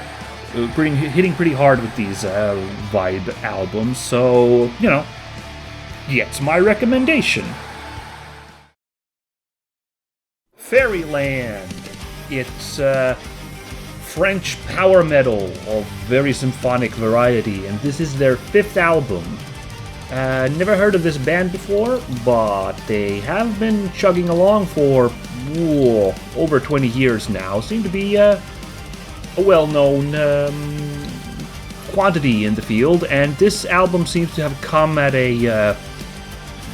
hitting pretty hard with these vibe albums. So, you know, it's my recommendation. Fairyland. It's French power metal of very symphonic variety, and this is their 5th album. Never heard of this band before, but they have been chugging along for over 20 years now. Seem to be a well-known quantity in the field, and this album seems to have come at a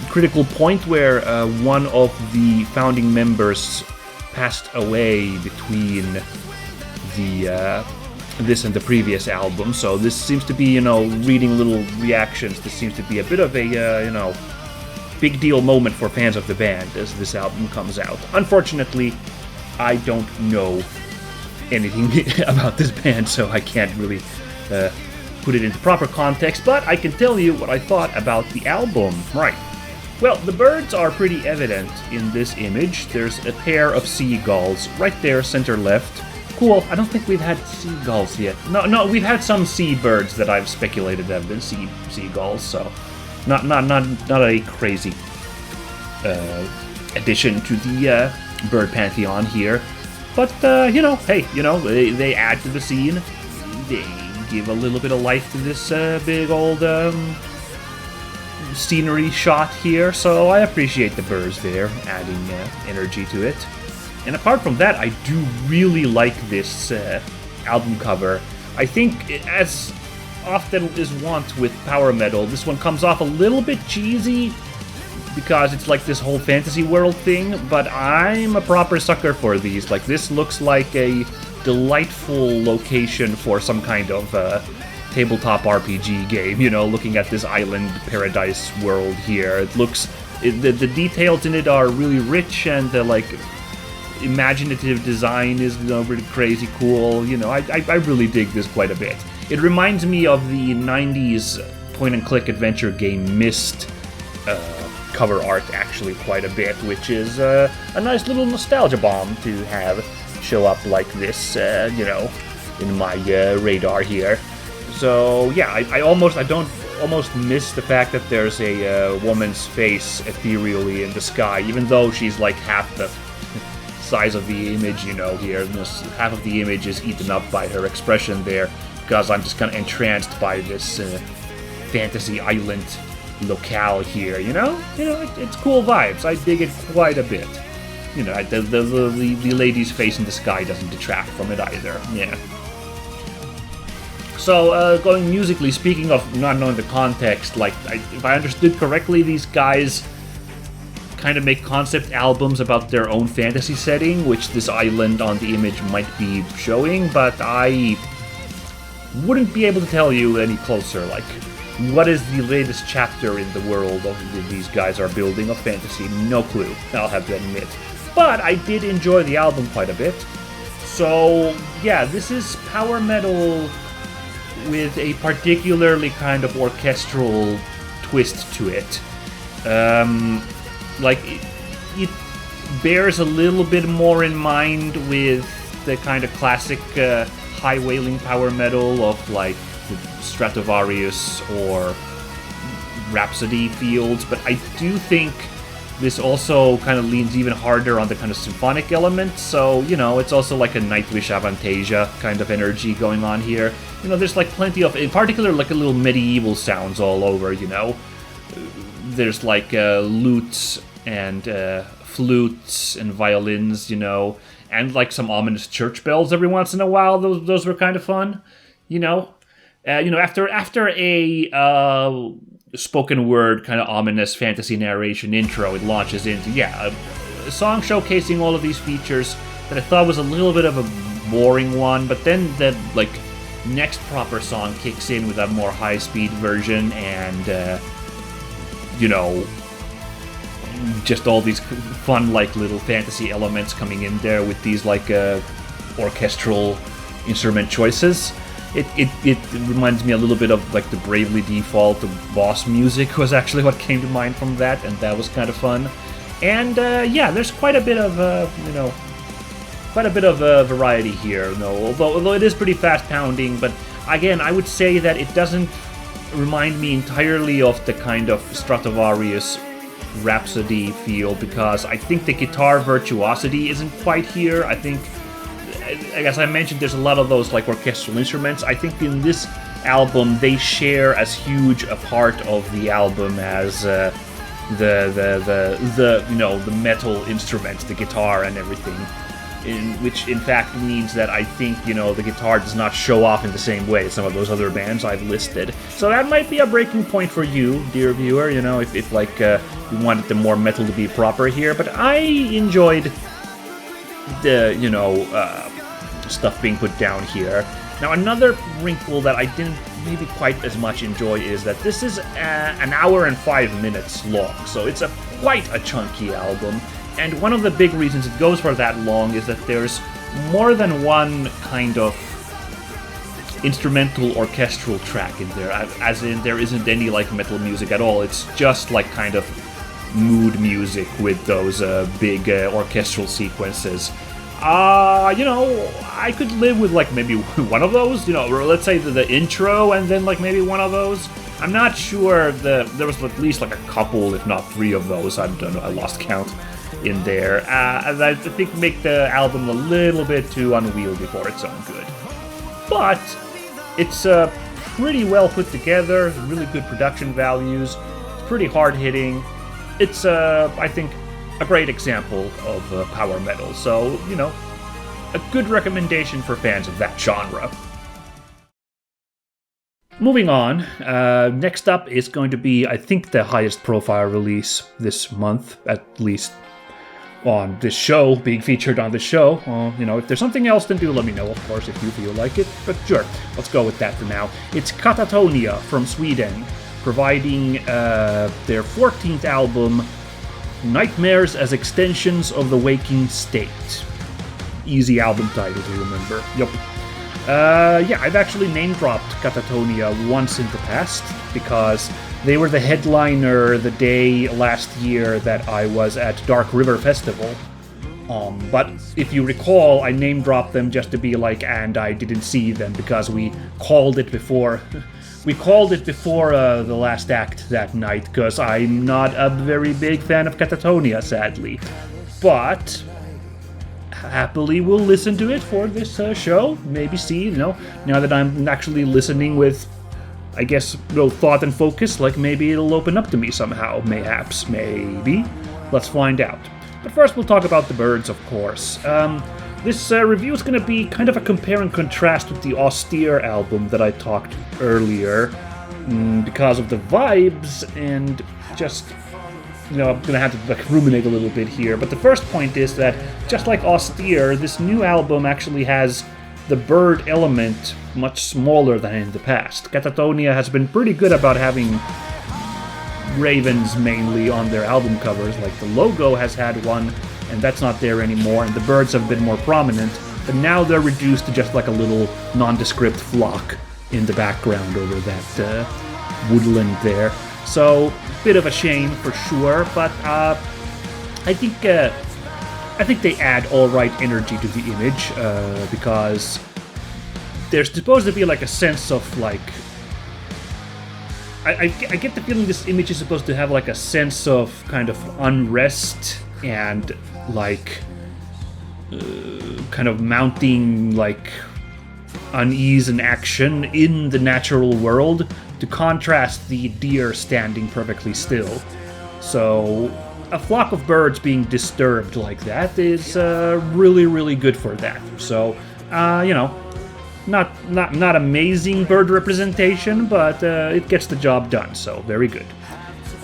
critical point where one of the founding members passed away between this and the previous album. So this seems to be, you know, reading little reactions, this seems to be a bit of a, you know, big deal moment for fans of the band as this album comes out. Unfortunately, I don't know anything about this band, so I can't really put it into proper context, but I can tell you what I thought about the album. Right. Well, the birds are pretty evident in this image. There's a pair of seagulls right there, center left. Cool. I don't think we've had seagulls yet. No, we've had some seabirds that I've speculated have been seagulls, so not a crazy addition to the bird pantheon here. But, hey, they add to the scene. They give a little bit of life to this big old scenery shot here. So I appreciate the birds there, adding energy to it. And apart from that, I do really like this album cover. I think, as often is wont with power metal, this one comes off a little bit cheesy because it's like this whole fantasy world thing, but I'm a proper sucker for these. Like, this looks like a delightful location for some kind of tabletop RPG game, looking at this island paradise world here. It looks... the details in it are really rich, and the, imaginative design is really crazy cool. I really dig this quite a bit. It reminds me of the 90s point-and-click adventure game Myst cover art, actually, quite a bit, which is a nice little nostalgia bomb to have show up like this, in my radar here. So, yeah, I almost miss the fact that there's a woman's face ethereally in the sky, even though she's like half the size of the image, here. Half of the image is eaten up by her expression there, because I'm just kind of entranced by this fantasy island locale here, it's cool vibes. I dig it quite a bit. The lady's face in the sky doesn't detract from it either, yeah. So, going musically, speaking of not knowing the context, if I understood correctly, these guys kind of make concept albums about their own fantasy setting, which this island on the image might be showing, but I wouldn't be able to tell you any closer, what is the latest chapter in the world of these guys are building of fantasy? No clue, I'll have to admit. But I did enjoy the album quite a bit. So, yeah, this is power metal with a particularly kind of orchestral twist to it. It bears a little bit more in mind with the kind of classic high wailing power metal of the Stratovarius or Rhapsody fields, but I do think this also kind of leans even harder on the kind of symphonic elements, so, it's also like a Nightwish Avantasia kind of energy going on here. There's plenty of, in particular, a little medieval sounds all over, There's lutes and flutes and violins, and some ominous church bells every once in a while. Those were kind of fun, After a spoken word kind of ominous fantasy narration intro, it launches into a song showcasing all of these features that I thought was a little bit of a boring one, but then the next proper song kicks in with a more high-speed version, and just all these fun little fantasy elements coming in there with these orchestral instrument choices. It reminds me a little bit of the Bravely Default boss music was actually what came to mind from that, and that was kind of fun. And there's quite a bit of variety here. Although it is pretty fast pounding, but again, I would say that it doesn't remind me entirely of the kind of Stratovarius Rhapsody feel, because I think the guitar virtuosity isn't quite here. I think, as I mentioned, there's a lot of those orchestral instruments. I think in this album they share as huge a part of the album as the metal instruments, the guitar and everything. Which in fact means that I think, the guitar does not show off in the same way as some of those other bands I've listed. So that might be a breaking point for you, dear viewer, if you wanted the more metal to be proper here. But I enjoyed the, stuff being put down here. Now, another wrinkle that I didn't maybe quite as much enjoy is that this is an hour and 5 minutes long, so it's quite a chunky album. And one of the big reasons it goes for that long is that there's more than one kind of instrumental orchestral track in there, as in there isn't any metal music at all. It's just kind of mood music with those big orchestral sequences. I could live with like maybe one of those, or let's say the intro and then like maybe one of those. I'm not sure, there was at least like a couple, if not 3 of those, I don't know, I lost count in there. And I think make the album a little bit too unwieldy for its own good. But it's pretty well put together, really good production values, it's pretty hard hitting. It's, I think, a great example of power metal, so, a good recommendation for fans of that genre. Moving on, next up is going to be, I think, the highest profile release this month, at least on this show, being featured on the show. If there's something else, then do let me know, of course, if you feel like it, but sure, let's go with that for now. It's Katatonia from Sweden, providing their 14th album, Nightmares as Extensions of the Waking State. Easy album title to remember. Yup. I've actually name-dropped Katatonia once in the past, because they were the headliner the day last year that I was at Dark River Festival. But if you recall, I name-dropped them just to be like, and I didn't see them, because we called it before... the last act that night, because I'm not a very big fan of Katatonia, sadly. But happily will listen to it for this show. Maybe see, now that I'm actually listening with, I guess, thought and focus, like maybe it'll open up to me somehow. Mayhaps, maybe. Let's find out. But first we'll talk about the birds, of course. This review is going to be kind of a compare and contrast with the Austere album that I talked earlier, because of the vibes and just, I'm going to have to ruminate a little bit here. But the first point is that, just like Austere, this new album actually has the bird element much smaller than in the past. Katatonia has been pretty good about having ravens mainly on their album covers, like the logo has had one, and that's not there anymore, and the birds have been more prominent, but now they're reduced to just like a little nondescript flock in the background over that woodland there. So, bit of a shame for sure, but I think they add all right energy to the image, because there's supposed to be like a sense of like... I get the feeling this image is supposed to have like a sense of kind of unrest and like kind of mounting like unease and action in the natural world to contrast the deer standing perfectly still. So a flock of birds being disturbed like that is really, really good for that. So, not amazing bird representation, but it gets the job done, so very good.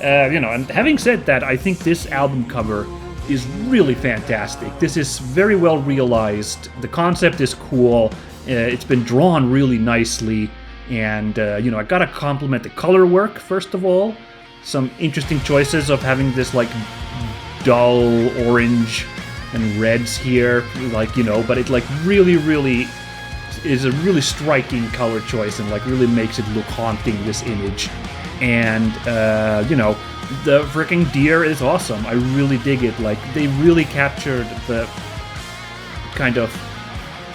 And having said that, I think this album cover is really fantastic. This is very well realized. The concept is cool. It's been drawn really nicely. And, I gotta compliment the color work, first of all. Some interesting choices of having this, like, dull orange and reds here, but it, really, really is a really striking color choice and, really makes it look haunting, this image. And, the freaking deer is awesome. I really dig it. They really captured the kind of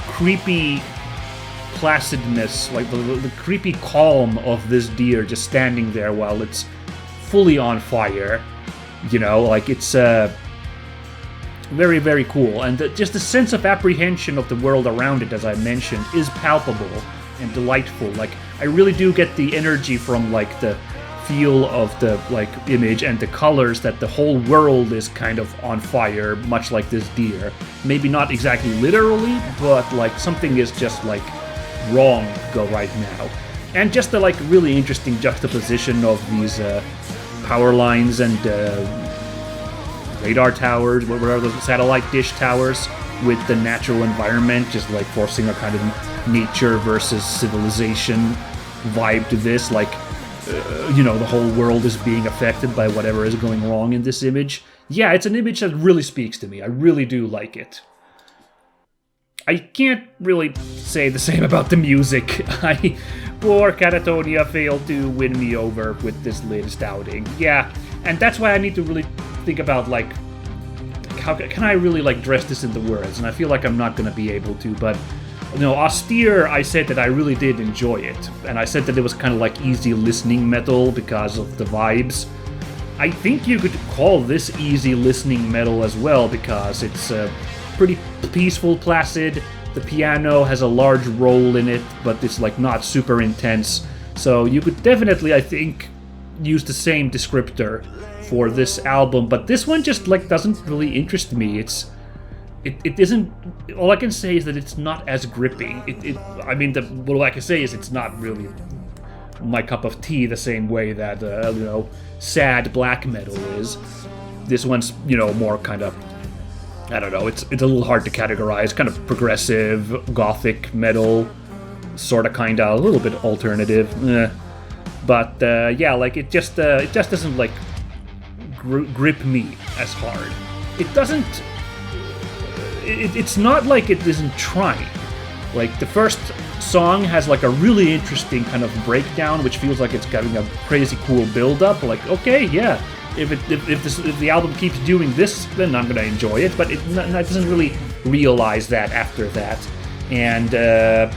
creepy placidness, the creepy calm of this deer just standing there while it's fully on fire. It's very, very cool. And just the sense of apprehension of the world around it, as I mentioned, is palpable and delightful. I really do get the energy from, the feel of the image and the colors, that the whole world is kind of on fire, much like this deer. Maybe not exactly literally, but something is just wrong go right now. And just the really interesting juxtaposition of these power lines and radar towers, whatever, those satellite dish towers, with the natural environment, just forcing a kind of nature versus civilization vibe to this. The whole world is being affected by whatever is going wrong in this image. Yeah, it's an image that really speaks to me. I really do like it. I can't really say the same about the music. Poor Katatonia failed to win me over with this latest outing. Yeah, and that's why I need to really think about, how can I really like dress this into words? And I feel like I'm not going to be able to, but Austere, I said that I really did enjoy it, and I said that it was kind of like easy listening metal because of the vibes. I think you could call this easy listening metal as well, because it's pretty peaceful, placid. The piano has a large role in it, but it's like not super intense. So you could definitely, I think, use the same descriptor for this album, but this one just like doesn't really interest me. It isn't. All I can say is that it's not as gripping. What I can say is it's not really my cup of tea the same way that sad black metal is. This one's more kind of, I don't know. It's a little hard to categorize. Kind of progressive gothic metal, sort of, kind of a little bit alternative. But it just doesn't like grip me as hard. It doesn't. It's not like it isn't trying. Like, the first song has like a really interesting kind of breakdown, which feels like it's having a crazy cool build-up. Like, okay, yeah, if the album keeps doing this, then I'm gonna enjoy it. But it doesn't really realize that after that. And then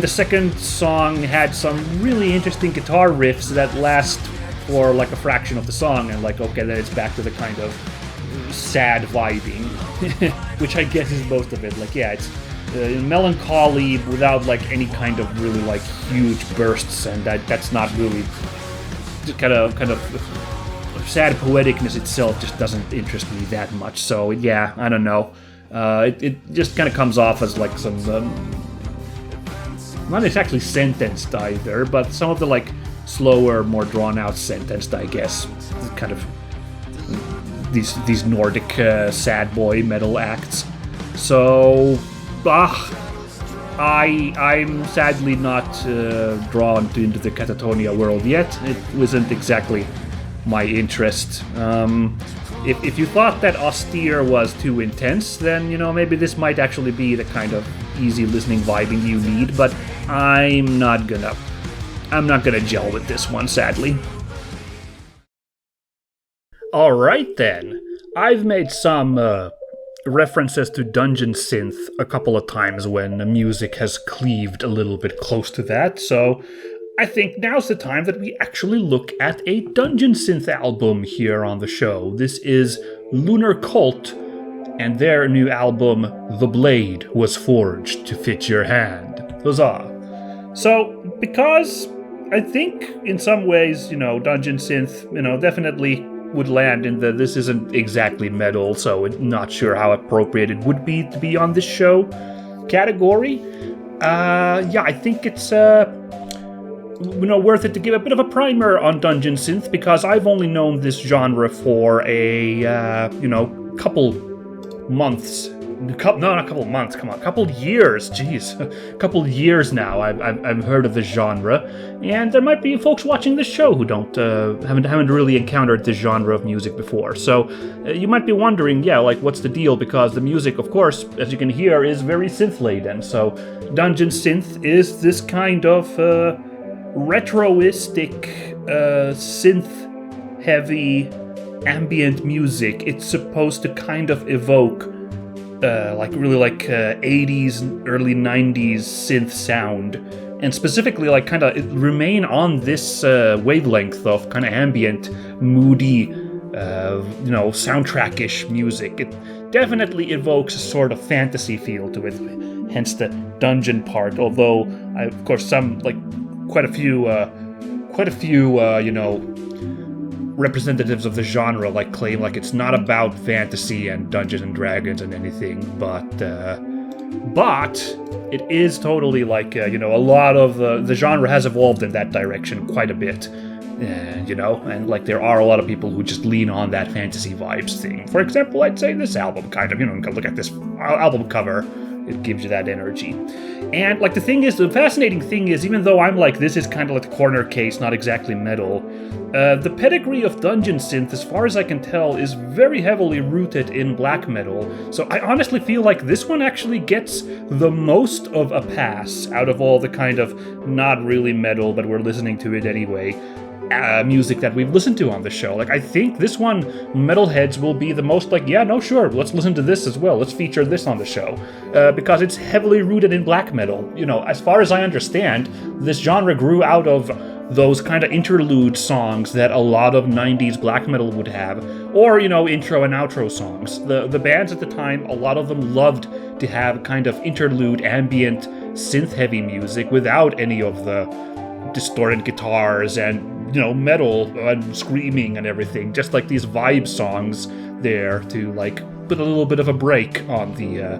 the second song had some really interesting guitar riffs that last for like a fraction of the song, and like, okay, then it's back to the kind of sad vibing, which I guess is most of it. Like, yeah, it's melancholy without like any kind of really like huge bursts, and that's not really kind of sad poeticness itself just doesn't interest me that much. So yeah, I don't know. It just kind of comes off as like some not exactly sentenced either, but some of the like slower, more drawn out sentenced, I guess, kind of these Nordic sad boy metal acts. So I'm sadly not drawn into the Katatonia world yet. It wasn't exactly my interest. If you thought that Austere was too intense, then maybe this might actually be the kind of easy listening vibing you need. But I'm not gonna gel with this one, sadly. Alright then, I've made some references to dungeon synth a couple of times when the music has cleaved a little bit close to that, so I think now's the time that we actually look at a dungeon synth album here on the show. This is Lunar Cult, and their new album, The Blade Was Forged to Fit Your Hand. Huzzah! So, because I think in some ways, dungeon synth, definitely would land in the this isn't exactly metal, so I'm not sure how appropriate it would be to be on this show category. I think it's worth it to give a bit of a primer on dungeon synth, because I've only known this genre for a couple months. Not a couple months, come on, couple years, jeez. Couple years now I've heard of this genre, and there might be folks watching this show who haven't really encountered this genre of music before. So you might be wondering, what's the deal? Because the music, of course, as you can hear, is very synth-laden. So dungeon synth is this kind of retroistic, synth-heavy ambient music. It's supposed to kind of evoke 80s, early 90s synth sound, and specifically kind of remain on this wavelength of kind of ambient, moody, soundtrack-ish music. It definitely evokes a sort of fantasy feel to it, hence the dungeon part, although of course quite a few representatives of the genre claim it's not about fantasy and Dungeons and Dragons and anything, but it is totally a lot of the genre has evolved in that direction quite a bit, and there are a lot of people who just lean on that fantasy vibes thing. For example, I'd say this album kind of, you can look at this album cover. It gives you that energy. And the fascinating thing is, even though I'm this is kind of the corner case, not exactly metal, the pedigree of dungeon synth, as far as I can tell, is very heavily rooted in black metal. So I honestly feel like this one actually gets the most of a pass out of all the kind of not really metal, but we're listening to it anyway. music that we've listened to on the show. Like, I think this one, metalheads will be the most like, yeah, no, sure, let's listen to this as well. Let's feature this on the show. Because it's heavily rooted in black metal. You know, as far as I understand, this genre grew out of those kind of interlude songs that a lot of 90s black metal would have, or, you know, intro and outro songs. The bands at the time, a lot of them loved to have kind of interlude, ambient, synth-heavy music without any of the distorted guitars and, you know, metal and screaming and everything. Just like these vibe songs there to, like, put a little bit of a break on the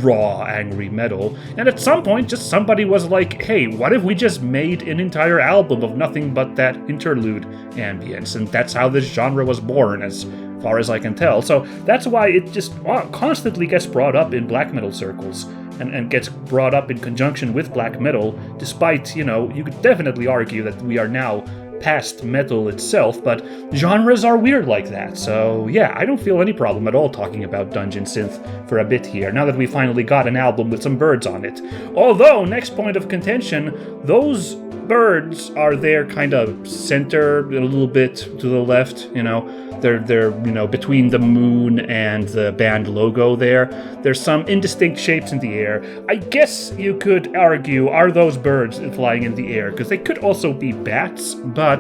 raw, angry metal. And at some point, just somebody was like, hey, what if we just made an entire album of nothing but that interlude ambience? And that's how this genre was born, as far as I can tell. So that's why it just constantly gets brought up in black metal circles and gets brought up in conjunction with black metal, despite, you know, you could definitely argue that we are now past metal itself, but genres are weird like that. So yeah, I don't feel any problem at all talking about dungeon synth for a bit here, now that we finally got an album with some birds on it. Although, next point of contention, those birds are there kind of center, a little bit to the left, you know. They're you know, between the moon and the band logo there. There's some indistinct shapes in the air. I guess you could argue, are those birds flying in the air? Because they could also be bats, but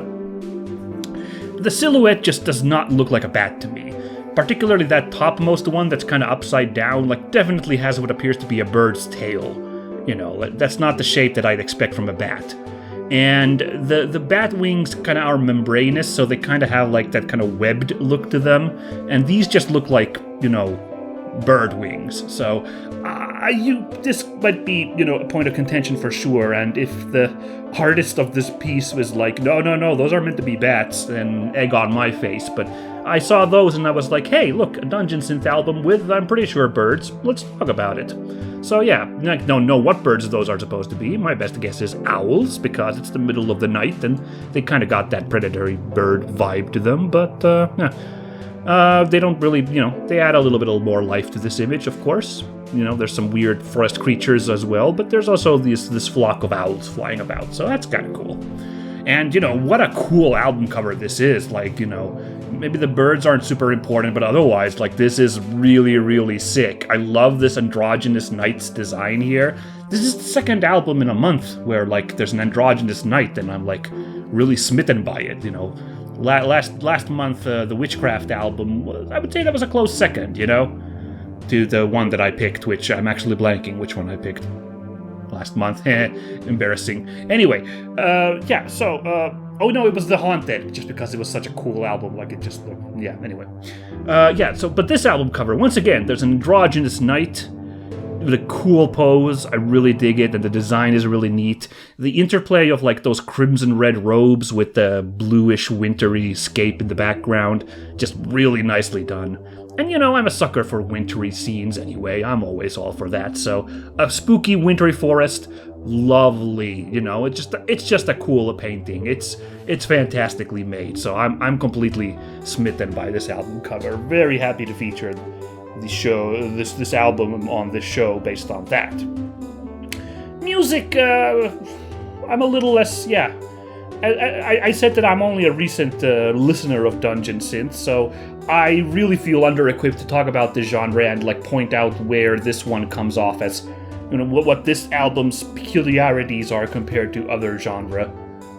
the silhouette just does not look like a bat to me. Particularly that topmost one that's kind of upside down, like, definitely has what appears to be a bird's tail. You know, that's not the shape that I'd expect from a bat. And the bat wings kind of are membranous, so they kind of have like that kind of webbed look to them. And these just look like, you know, bird wings. So this might be, you know, a point of contention for sure. And if the artist of this piece was like, no, those are meant to be bats, then egg on my face. But I saw those and I was like, hey, look, a dungeon synth album with, I'm pretty sure, birds. Let's talk about it. So yeah, I don't know what birds those are supposed to be. My best guess is owls, because it's the middle of the night and they kind of got that predatory bird vibe to them. But yeah, they don't really, you know, they add a little bit more life to this image, of course. You know, there's some weird forest creatures as well, but there's also this flock of owls flying about, so that's kind of cool. And, you know, what a cool album cover this is. Like, you know, maybe the birds aren't super important, but otherwise, like, this is really, really sick. I love this androgynous knight's design here. This is the second album in a month where, like, there's an androgynous knight, and I'm, like, really smitten by it, you know. Last month, the Witchcraft album, I would say that was a close second, you know, to the one that I picked, which I'm actually blanking which one I picked last month. Embarrassing. Anyway, yeah, so, oh no, it was The Haunted, just because it was such a cool album, like, it just looked, yeah, anyway. Yeah, so, but this album cover, once again, there's an androgynous knight with a cool pose. I really dig it, and the design is really neat. The interplay of, like, those crimson red robes with the bluish wintry scape in the background, just really nicely done. And, you know, I'm a sucker for wintry scenes anyway. I'm always all for that. So, a spooky wintry forest, lovely. You know, it's just a cool painting. It's fantastically made. So I'm completely smitten by this album cover. Very happy to feature this album on this show based on that. Music, I'm a little less, yeah. I said that I'm only a recent listener of dungeon synth, so I really feel under-equipped to talk about this genre and, like, point out where this one comes off as, you know, what this album's peculiarities are compared to other genre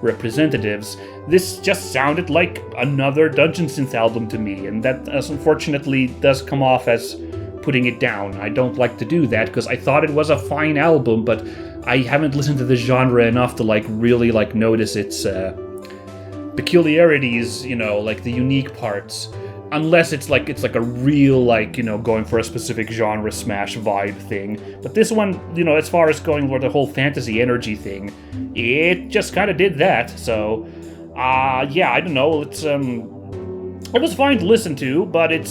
representatives. This just sounded like another dungeon synth album to me, and that unfortunately does come off as putting it down. I don't like to do that, because I thought it was a fine album, but I haven't listened to the genre enough to, like, really, like, notice its peculiarities, you know, like the unique parts. Unless it's like a real, like, you know, going for a specific genre smash vibe thing. But this one, you know, as far as going for the whole fantasy energy thing, it just kind of did that. So, yeah, I don't know. It was fine to listen to, but it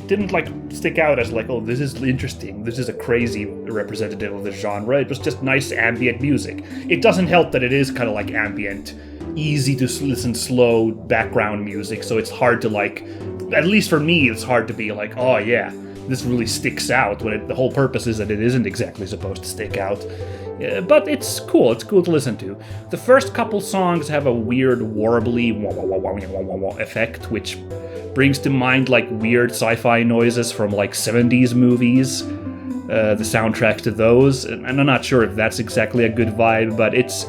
didn't, like, stick out as, like, oh, this is interesting. This is a crazy representative of the genre. It was just nice ambient music. It doesn't help that it is kind of like ambient, easy to listen, slow background music. So it's hard to, like, at least for me, it's hard to be like, oh yeah, this really sticks out, when the whole purpose is that it isn't exactly supposed to stick out. But it's cool. It's cool to listen to. The first couple songs have a weird warbly effect, which brings to mind like weird sci-fi noises from like 70s movies. The soundtrack to those, and I'm not sure if that's exactly a good vibe, but it's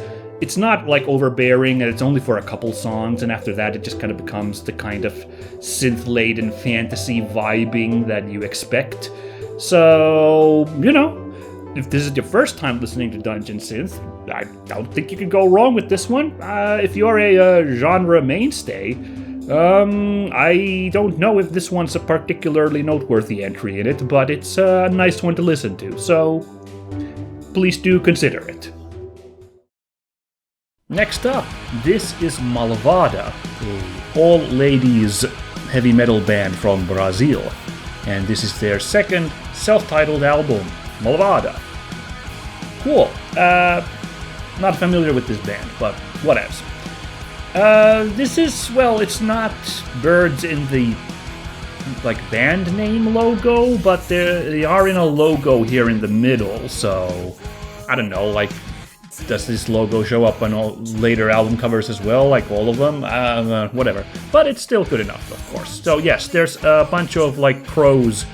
not like overbearing, and it's only for a couple songs, and after that it just kind of becomes the kind of synth-laden fantasy vibing that you expect. So, you know, if this is your first time listening to Dungeon Synth, I don't think you could go wrong with this one. If you're a genre mainstay, I don't know if this one's a particularly noteworthy entry in it, but it's a nice one to listen to, so please do consider it. Next up, this is Malvada, a all-ladies heavy metal band from Brazil, and this is their second self-titled album, Malvada. Cool. Not familiar with this band, but whatevs. This is, well, it's not birds in the, like, band name logo, but they are in a logo here in the middle, so, I don't know, like, does this logo show up on all later album covers as well, like all of them? Whatever. But it's still good enough, of course. So yes, there's a bunch of, like, crows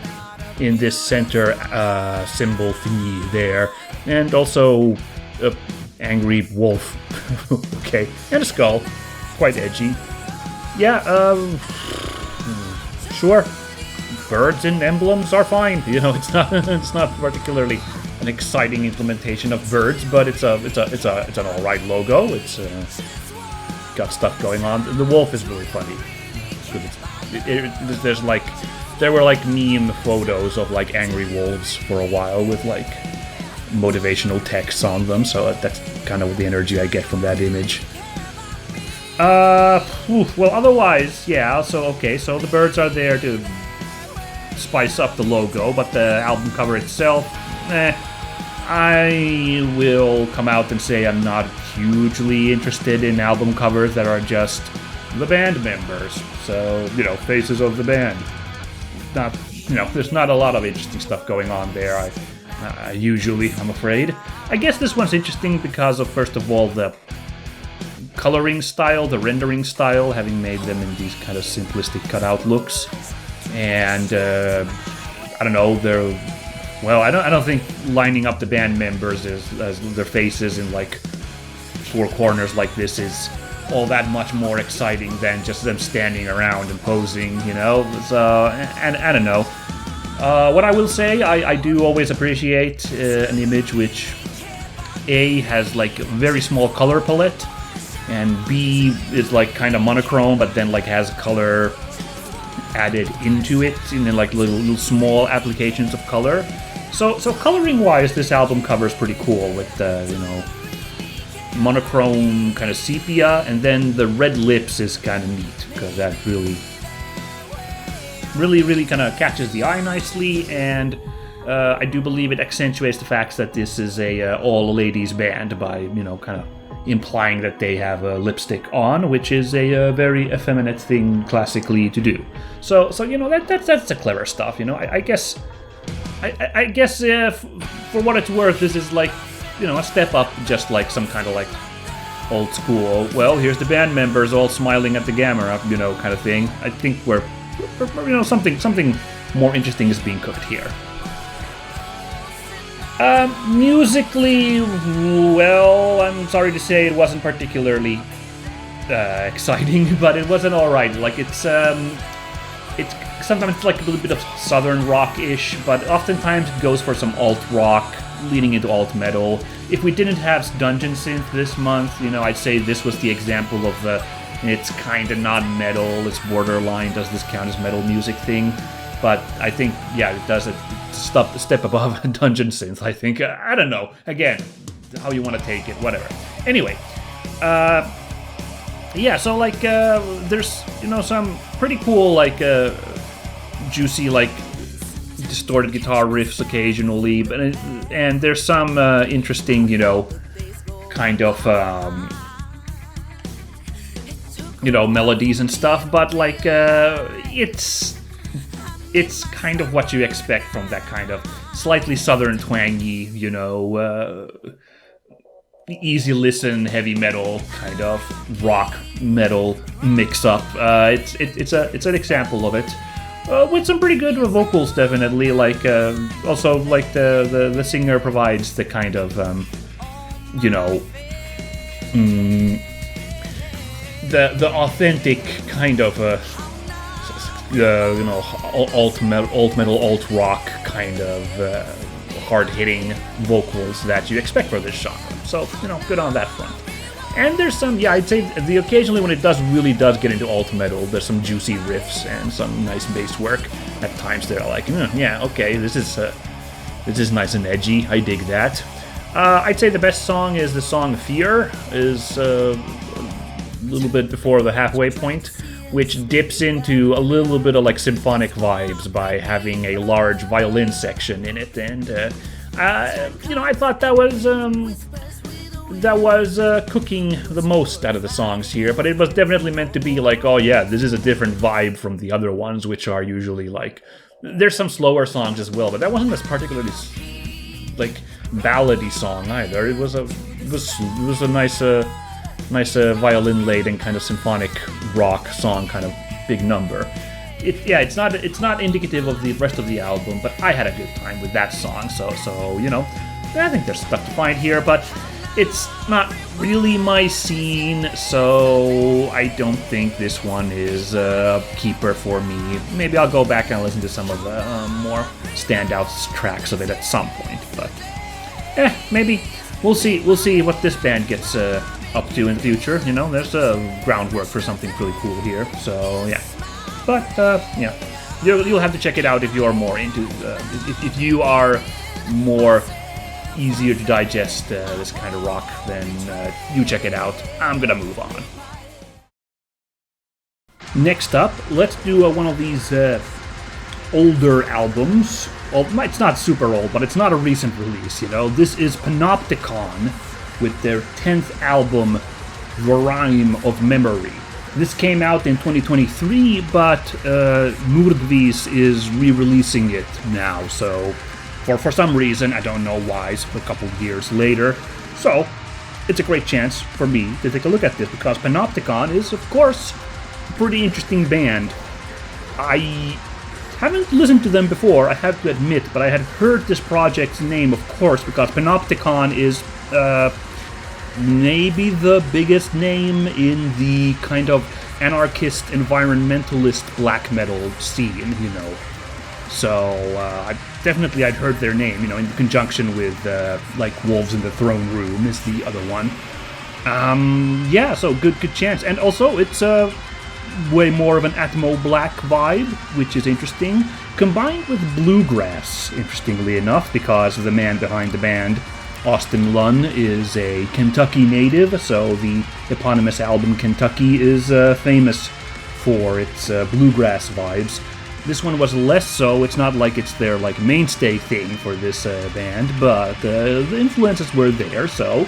in this center symbol thingy there, and also a angry wolf, okay, and a skull. Quite edgy. Yeah, sure. Birds and emblems are fine. You know, it's not particularly an exciting implementation of birds, but it's an all right logo. It's got stuff going on. The wolf is really funny. There's like, there were like meme photos of like angry wolves for a while with like motivational texts on them. So that's kind of the energy I get from that image. Well, otherwise, yeah, so, okay, so the birds are there to spice up the logo, but the album cover itself, I will come out and say I'm not hugely interested in album covers that are just the band members, so, you know, faces of the band. Not, you know, there's not a lot of interesting stuff going on there, usually, I'm afraid. I guess this one's interesting because of, first of all, the coloring style, the rendering style, having made them in these kind of simplistic cutout looks, and I don't know, well, I don't think lining up the band members as their faces in like four corners like this is all that much more exciting than just them standing around and posing, you know. So, and I don't know. What I will say, I do always appreciate an image which A has like a very small color palette, and B is like kind of monochrome, but then like has color added into it in like little small applications of color. So coloring wise, this album cover is pretty cool with you know, monochrome kind of sepia, and then the red lips is kind of neat because that really kind of catches the eye nicely, and I do believe it accentuates the fact that this is a all ladies band by, you know, kind of implying that they have a lipstick on, which is a very effeminate thing classically to do. So you know, that's the clever stuff. You know, I guess for what it's worth, this is like, you know, a step up, just like some kind of like old school, well, here's the band members all smiling at the camera, you know, kind of thing. I think we're you know, something more interesting is being cooked here. Musically, well, I'm sorry to say it wasn't particularly exciting, but it wasn't alright. Like, it's sometimes like a little bit of southern rock-ish, but oftentimes it goes for some alt-rock, leaning into alt-metal. If we didn't have Dungeon Synth this month, you know, I'd say this was the example of the, it's kind of not metal, it's borderline, does this count as metal music thing? But I think, yeah, it does a step above Dungeon Synth, I think. I don't know. Again, how you want to take it, whatever. Anyway, yeah, so, like, there's, you know, some pretty cool, like, juicy, like, distorted guitar riffs occasionally, but and there's some interesting, you know, kind of, you know, melodies and stuff, but, like, it's kind of what you expect from that kind of slightly southern twangy, you know, easy listen, heavy metal kind of rock metal mix up. It's an example of it. With some pretty good vocals, definitely. Like also like the singer provides the kind of the authentic kind of alt metal, alt rock kind of hard hitting vocals that you expect for this genre. So good on that front. And there's some, I'd say occasionally when it really does get into alt metal, there's some juicy riffs and some nice bass work. At times they're like, okay, this is nice and edgy. I dig that. I'd say the best song is the song "Fear," is a little bit before the halfway point, which dips into a little bit of like symphonic vibes by having a large violin section in it, and I thought that was cooking the most out of the songs here, but it was definitely meant to be like, oh yeah, this is a different vibe from the other ones, which are usually like, there's some slower songs as well, but that wasn't a particularly like ballady song either. It was a nice violin laden kind of symphonic rock song, kind of big number. It's not indicative of the rest of the album, but I had a good time with that song. So I think there's stuff to find here, but it's not really my scene, so I don't think this one is a keeper for me. Maybe I'll go back and listen to some of the more standout tracks of it at some point, but maybe we'll see. We'll see what this band gets up to in the future. There's a groundwork for something pretty cool here. So yeah, but you'll have to check it out if you are more into if you are more easier to digest this kind of rock, then you check it out. I'm gonna move on. Next up, let's do one of these older albums. Well, it's not super old, but it's not a recent release, This is Panopticon with their 10th album, Rime of Memory. This came out in 2023, but Nordvis is re-releasing it now, so for some reason, I don't know why, it's a couple of years later. So, it's a great chance for me to take a look at this, because Panopticon is, of course, a pretty interesting band. I haven't listened to them before, I have to admit, but I had heard this project's name, of course, because Panopticon is maybe the biggest name in the kind of anarchist, environmentalist black metal scene, So, I'd heard their name, in conjunction with, like, Wolves in the Throne Room is the other one. So good chance. And also, it's way more of an Atmo Black vibe, which is interesting, combined with bluegrass, interestingly enough, because the man behind the band, Austin Lunn, is a Kentucky native, so the eponymous album Kentucky is famous for its bluegrass vibes. This one was less so. It's not like it's their like mainstay thing for this band, but the influences were there, so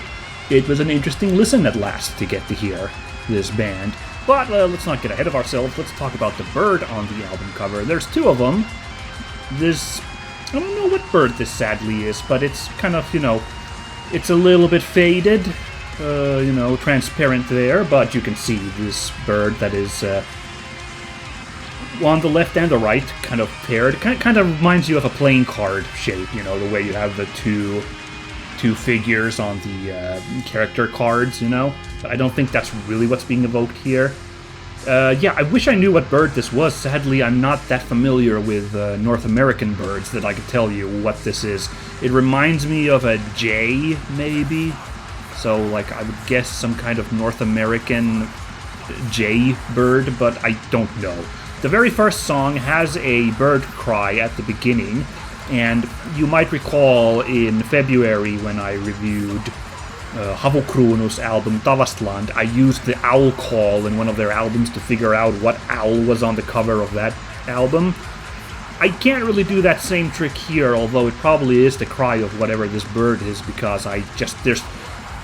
it was an interesting listen at last to get to hear this band. But let's not get ahead of ourselves. Let's talk about the bird on the album cover. There's two of them. I don't know what bird this sadly is, but it's kind of, it's a little bit faded, transparent there, but you can see this bird that is on the left and the right, kind of paired. Kind of reminds you of a playing card shape, the way you have the two figures on the character cards, But I don't think that's really what's being evoked here. I wish I knew what bird this was. Sadly, I'm not that familiar with North American birds that I could tell you what this is. It reminds me of a jay, maybe. So, like, I would guess some kind of North American jay bird, but I don't know. The very first song has a bird cry at the beginning, and you might recall in February when I reviewed Havokruunus album Tavastland, I used the owl call in one of their albums to figure out what owl was on the cover of that album. I can't really do that same trick here, although it probably is the cry of whatever this bird is, because there's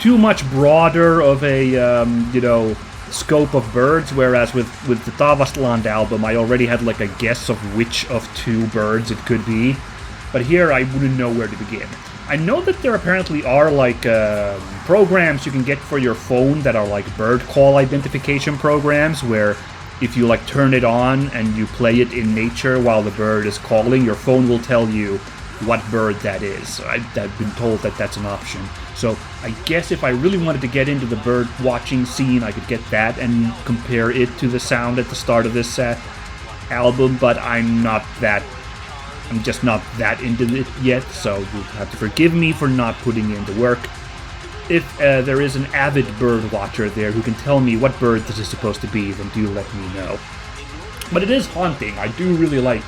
too much broader of a, scope of birds, whereas with the Tavastland album, I already had a guess of which of two birds it could be. But here I wouldn't know where to begin. I know that there apparently are like programs you can get for your phone that are like bird call identification programs, where if you like turn it on and you play it in nature while the bird is calling, your phone will tell you what bird that is. I've been told that that's an option. So I guess if I really wanted to get into the bird watching scene, I could get that and compare it to the sound at the start of this album, but I'm just not that into it yet, so you'll have to forgive me for not putting in the work. If there is an avid bird watcher there who can tell me what bird this is supposed to be, then do let me know. But it is haunting. I do really like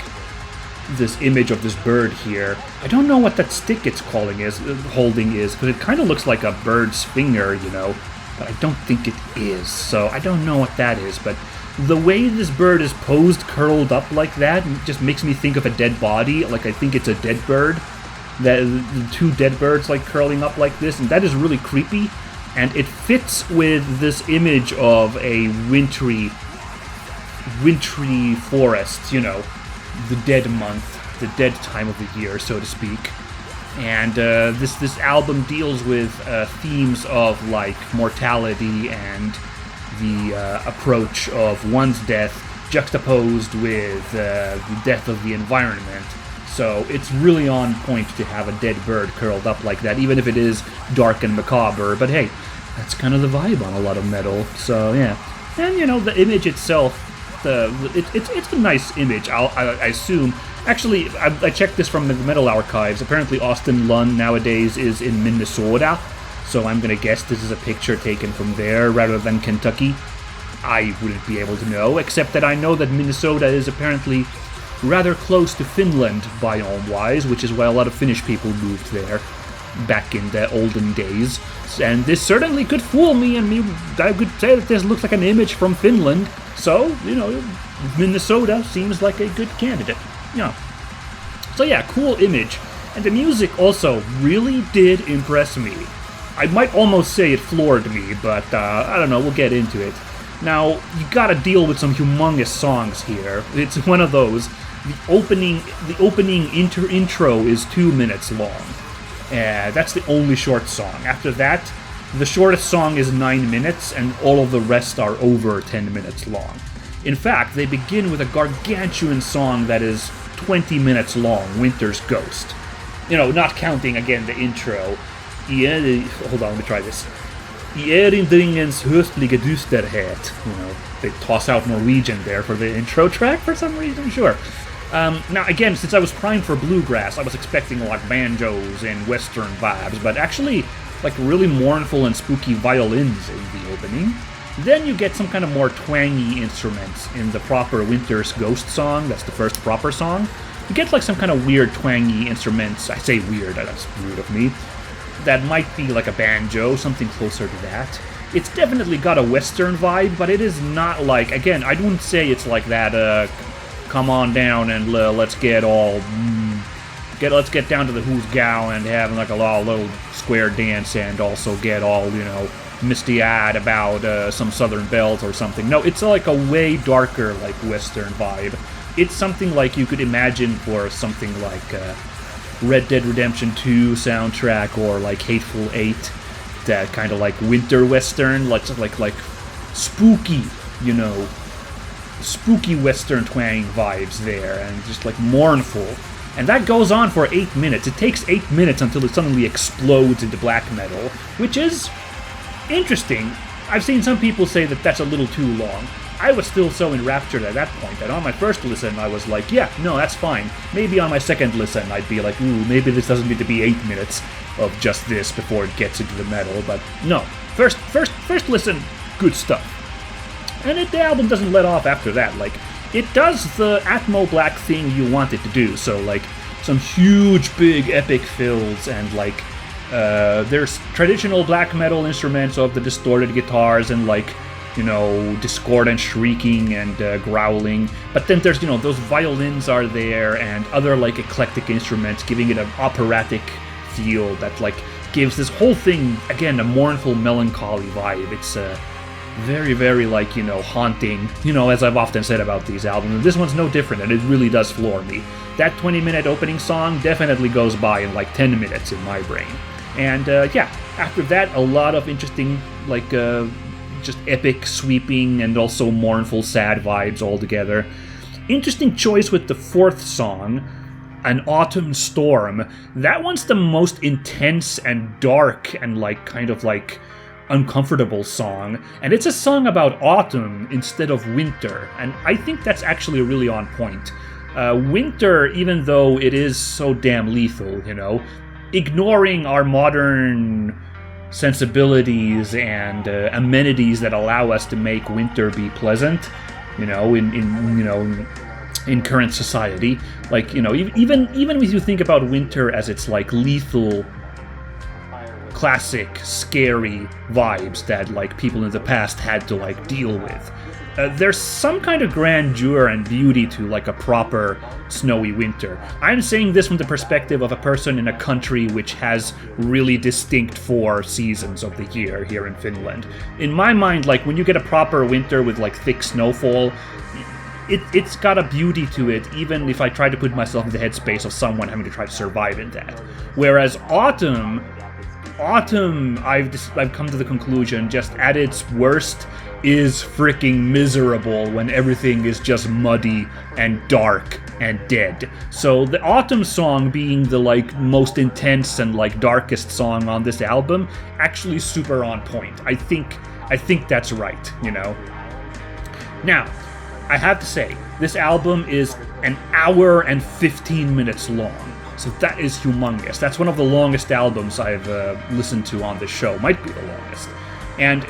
this image of this bird here. I don't know what that stick it's holding is, because it kind of looks like a bird's finger, you know, but I don't think it is, so I don't know what that is, but the way this bird is posed curled up like that just makes me think of a dead body. Like, I think it's a dead bird. The two dead birds like curling up like this, and that is really creepy. And it fits with this image of a wintry forest, you know, the dead month, the dead time of the year, so to speak. And this album deals with themes of like mortality and the approach of one's death juxtaposed with the death of the environment. So it's really on point to have a dead bird curled up like that, even if it is dark and macabre. But hey, that's kind of the vibe on a lot of metal. So yeah, and you know, the image itself, it's a nice image. I assume. Actually, I checked this from the Metal Archives. Apparently, Austin Lunn nowadays is in Minnesota. So I'm going to guess this is a picture taken from there rather than Kentucky. I wouldn't be able to know, except that I know that Minnesota is apparently rather close to Finland biome-wise, which is why a lot of Finnish people moved there back in the olden days. And this certainly could fool me, and I could say that this looks like an image from Finland. So, you know, Minnesota seems like a good candidate. Yeah. So yeah, cool image. And the music also really did impress me. I might almost say it floored me, but I don't know, we'll get into it. Now, you gotta deal with some humongous songs here. It's one of those. The opening intro is 2 minutes long. That's the only short song. After that, the shortest song is 9 minutes, and all of the rest are over 10 minutes long. In fact, they begin with a gargantuan song that is 20 minutes long, Winter's Ghost. You know, not counting, again, the intro. Hold on, let me try this. I erinringens höstlige dysterhet. You know, they toss out Norwegian there for the intro track for some reason, sure. Now, again, since I was primed for bluegrass, I was expecting, like, banjos and western vibes, but actually, like, really mournful and spooky violins in the opening. Then you get some kind of more twangy instruments in the proper Winter's Ghost song. That's the first proper song. You get, like, some kind of weird twangy instruments. I say weird, that's rude of me. That might be like a banjo, something closer to that. It's definitely got a western vibe, but it is not like, again, I wouldn't say it's like that, come on down and let's get all, let's get down to the who's gow and have like a little square dance and also get all, you know, misty-eyed about some Southern Belles or something. No, it's like a way darker, like, western vibe. It's something like you could imagine for something like Red Dead Redemption 2 soundtrack or like Hateful Eight, that kind of like winter western, like spooky, you know, spooky western twang vibes there, and just like mournful. And that goes on for 8 minutes. It takes 8 minutes until it suddenly explodes into black metal, which is interesting. I've seen some people say that that's a little too long. I was still so enraptured at that point that on my first listen I was like, yeah, no, that's fine. Maybe on my second listen I'd be like, ooh, maybe this doesn't need to be 8 minutes of just this before it gets into the metal, but no. First listen, good stuff. And the album doesn't let off after that. Like, it does the Atmo Black thing you want it to do, so like some huge big epic fills and like there's traditional black metal instruments of the distorted guitars and like, you know, discordant shrieking and growling, but then there's, you know, those violins are there and other like eclectic instruments giving it an operatic feel that like gives this whole thing, again, a mournful, melancholy vibe. It's very, very like, you know, haunting, you know, as I've often said about these albums, and this one's no different, and it really does floor me. that 20-minute opening song definitely goes by in like 10 minutes in my brain. And yeah, after that, a lot of interesting, like, just epic, sweeping, and also mournful, sad vibes all together. Interesting choice with the fourth song, An Autumn Storm. That one's the most intense and dark and, like, kind of, like, uncomfortable song. And it's a song about autumn instead of winter. And I think that's actually really on point. Winter, even though it is so damn lethal, you know, ignoring our modern sensibilities and amenities that allow us to make winter be pleasant, you know, in current society, like, you know, even if you think about winter as its like lethal, classic, scary vibes that like people in the past had to like deal with. There's some kind of grandeur and beauty to like a proper snowy winter. I'm saying this from the perspective of a person in a country which has really distinct 4 seasons of the year here in Finland. In my mind, like when you get a proper winter with like thick snowfall, it's got a beauty to it, even if I try to put myself in the headspace of someone having to try to survive in that. Whereas autumn, I've come to the conclusion, just at its worst, is freaking miserable when everything is just muddy and dark and dead. So the autumn song being the like most intense and like darkest song on this album, actually super on point. I think that's right, you know. Now, I have to say, this album is an hour and 15 minutes long. So that is humongous. That's one of the longest albums I've listened to on this show. Might be the longest. And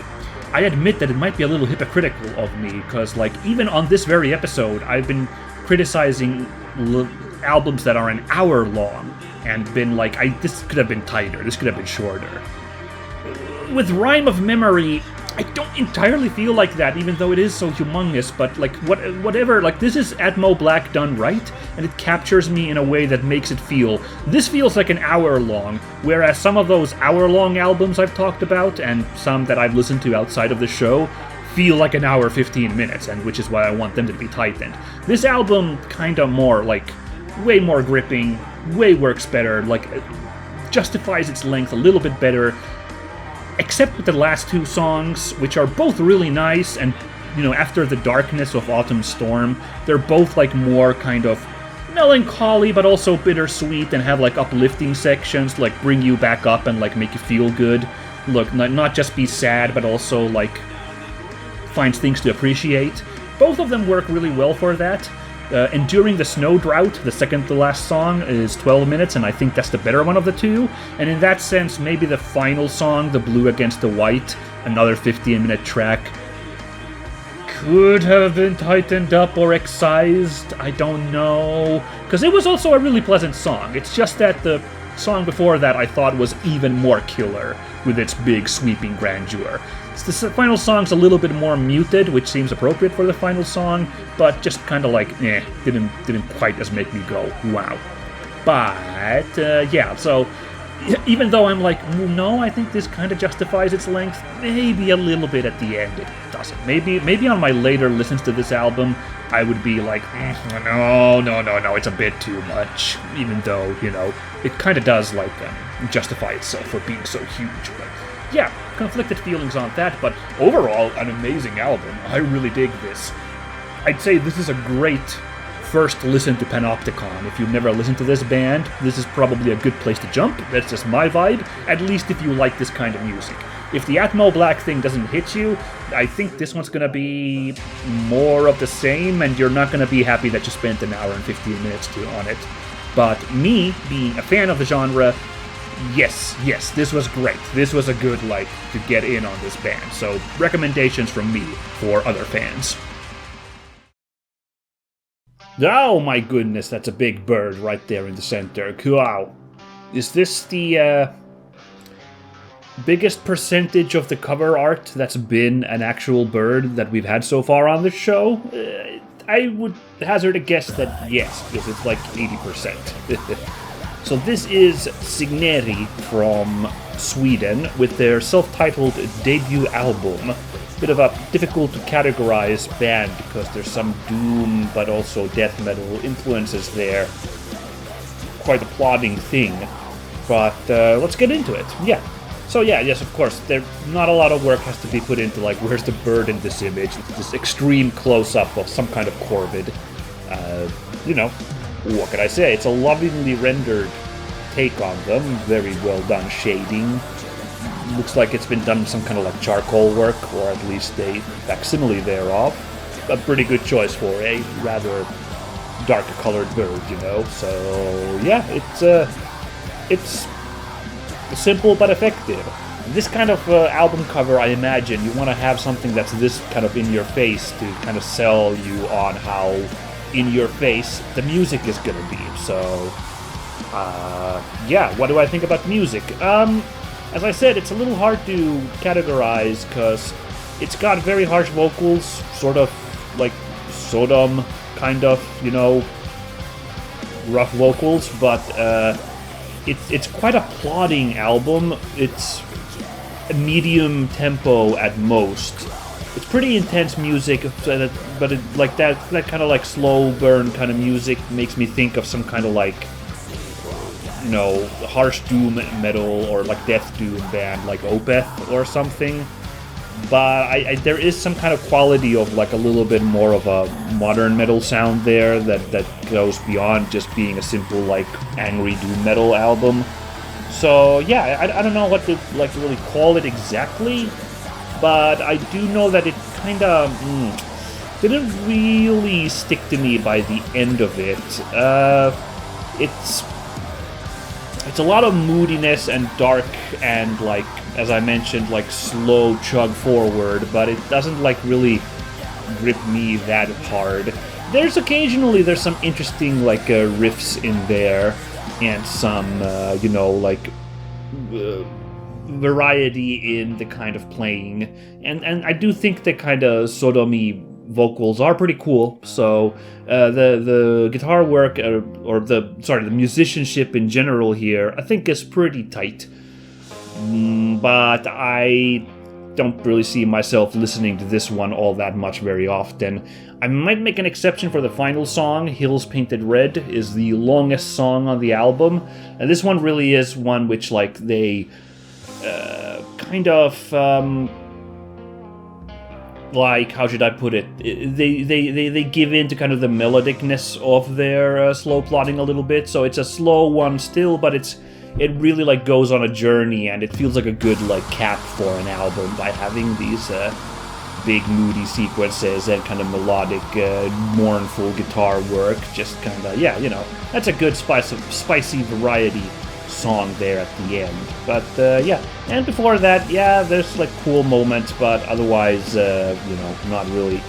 I admit that it might be a little hypocritical of me, because like even on this very episode, I've been criticizing albums that are an hour long and been like, this could have been tighter, this could have been shorter. With Rime of Memory, I don't entirely feel like that, even though it is so humongous, but like whatever, like this is Atmo Black done right, and it captures me in a way that makes it feel, this feels like an hour long, whereas some of those hour-long albums I've talked about, and some that I've listened to outside of the show, feel like an hour 15 minutes, and which is why I want them to be tightened. This album kinda more, like, way more gripping, way works better, like, justifies its length a little bit better, except with the last 2 songs, which are both really nice, and, you know, after the darkness of Autumn Storm, they're both, like, more kind of melancholy, but also bittersweet, and have, like, uplifting sections, like, bring you back up and, like, make you feel good. Look, not just be sad, but also, like, find things to appreciate. Both of them work really well for that. Enduring the Snow Drought, the second to last song, is 12 minutes, and I think that's the better one of the 2. And in that sense, maybe the final song, The Blue Against the White, another 15-minute track, could have been tightened up or excised, I don't know. Because it was also a really pleasant song. It's just that the song before that I thought was even more killer, with its big sweeping grandeur. The final song's a little bit more muted, which seems appropriate for the final song, but just kind of like, didn't quite as make me go, wow. But, yeah, so, even though I'm like, no, I think this kind of justifies its length, maybe a little bit at the end it doesn't. Maybe on my later listens to this album, I would be like, no, it's a bit too much, even though, you know, it kind of does, like, justify itself for being so huge, but yeah, conflicted feelings on that, but overall, an amazing album. I really dig this. I'd say this is a great first listen to Panopticon. If you've never listened to this band, this is probably a good place to jump. That's just my vibe, at least if you like this kind of music. If the Atmo Black thing doesn't hit you, I think this one's gonna be more of the same, and you're not gonna be happy that you spent an hour and 15 minutes on it. But me, being a fan of the genre, yes, this was great. This was a good, like, to get in on this band. So, recommendations from me for other fans. Oh my goodness, that's a big bird right there in the center. Wow. Is this the biggest percentage of the cover art that's been an actual bird that we've had so far on the show? I would hazard a guess that yes, because it's like 80%. So this is Signeri from Sweden with their self-titled debut album. bit of a difficult to categorize band because there's some doom but also death metal influences there. Quite a plodding thing, but let's get into it. Yeah. So yeah, yes, of course, not a lot of work has to be put into, like, where's the bird in this image? This extreme close-up of some kind of corvid. You know, what can I say? It's a lovingly rendered take on them. Very well done shading. Looks like it's been done in some kind of like charcoal work, or at least a facsimile thereof. A pretty good choice for a rather dark colored bird, you know. So yeah, it's simple but effective. This kind of album cover, I imagine, you want to have something that's this kind of in your face to kind of sell you on how in your face the music is gonna be. So yeah, what do I think about the music? As I said, it's a little hard to categorize because it's got very harsh vocals, sort of like Sodom, kind of, you know, rough vocals, but it's quite a plodding album. It's a medium tempo at most. It's pretty intense music, but like that kind of like slow burn kind of music makes me think of some kind of like, you know, harsh doom metal or like death doom band like Opeth or something. But there is some kind of quality of like a little bit more of a modern metal sound there that goes beyond just being a simple like angry doom metal album. So yeah, I don't know what to like really call it exactly, but I do know that it kind of didn't really stick to me by the end of it. It's a lot of moodiness and dark and, like, as I mentioned, like slow chug forward, but it doesn't like really grip me that hard. There's some interesting like riffs in there and some you know, like variety in the kind of playing, and I do think the kind of Sodomy vocals are pretty cool. So the guitar work or the musicianship in general here I think is pretty tight, but I don't really see myself listening to this one all that much very often. I might make an exception for the final song. Hills Painted Red is the longest song on the album, and this one really is one which like they kind of like, how should I put it? They give in to kind of the melodicness of their slow plodding a little bit. So it's a slow one still, but it really like goes on a journey, and it feels like a good like cap for an album by having these big moody sequences and kind of melodic, mournful guitar work. Just kind of, yeah, you know, that's a good spicy variety song there at the end. But yeah, and before that, yeah, there's like cool moments, but otherwise, you know, not really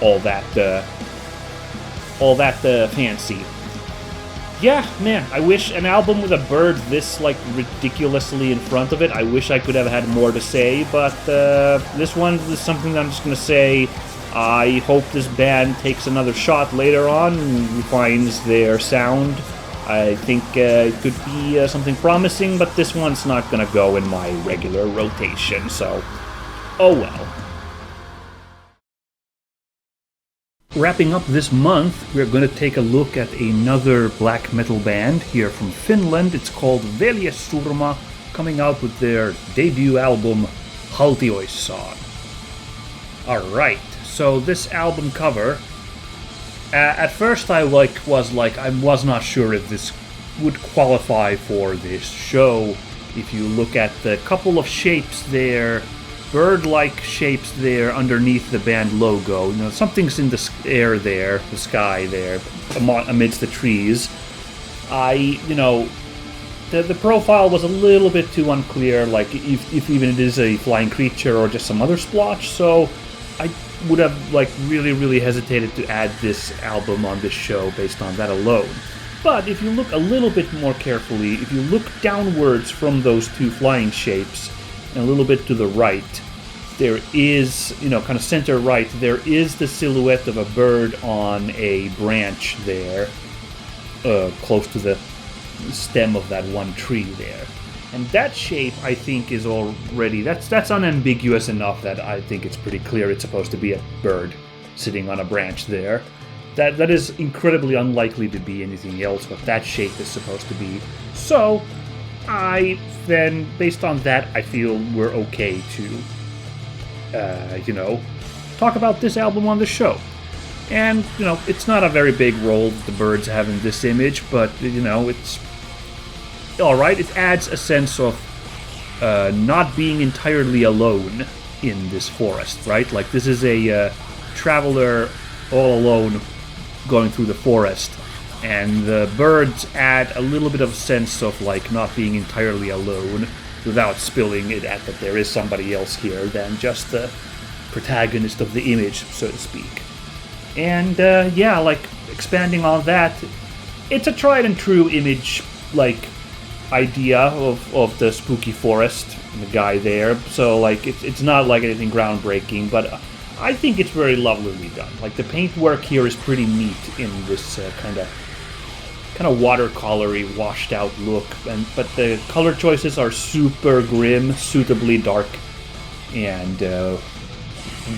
all that fancy. Yeah, man, I wish an album with a bird this like ridiculously in front of it, I wish I could have had more to say, but this one is something that I'm just gonna say. I hope this band takes another shot later on and refines their sound. I think it could be something promising, but this one's not gonna go in my regular rotation, so oh well. Wrapping up this month, we're going to take a look at another black metal band here from Finland. It's called Veljessurma, coming out with their debut album Haltioissaan. Alright, so this album cover, at first I was not sure if this would qualify for this show. If you look at the couple of shapes there, bird-like shapes there underneath the band logo, you know, something's in the air there, the sky there, amidst the trees. You know, the profile was a little bit too unclear, like if even it is a flying creature or just some other splotch, so I would have like really hesitated to add this album on this show based on that alone. But if you look a little bit more carefully, if you look downwards from those two flying shapes and a little bit to the right, there is, you know, kind of center right, there is the silhouette of a bird on a branch there, close to the stem of that one tree there. And that shape, I think, is already... That's unambiguous enough that I think it's pretty clear it's supposed to be a bird sitting on a branch there. That is incredibly unlikely to be anything else what that shape is supposed to be. So, based on that, I feel we're okay to, talk about this album on the show. And, it's not a very big role that the birds have in this image, but, it's alright. It adds a sense of not being entirely alone in this forest, right? Like, this is a traveler all alone going through the forest, and the birds add a little bit of sense of, like, not being entirely alone without spilling it at that there is somebody else here than just the protagonist of the image, so to speak. And, expanding on that, it's a tried and true image, idea of the spooky forest and the guy there. So, it's not, anything groundbreaking, but I think it's very lovelily done. The paintwork here is pretty neat in this kind of watercolory, washed-out look. But the color choices are super grim, suitably dark, and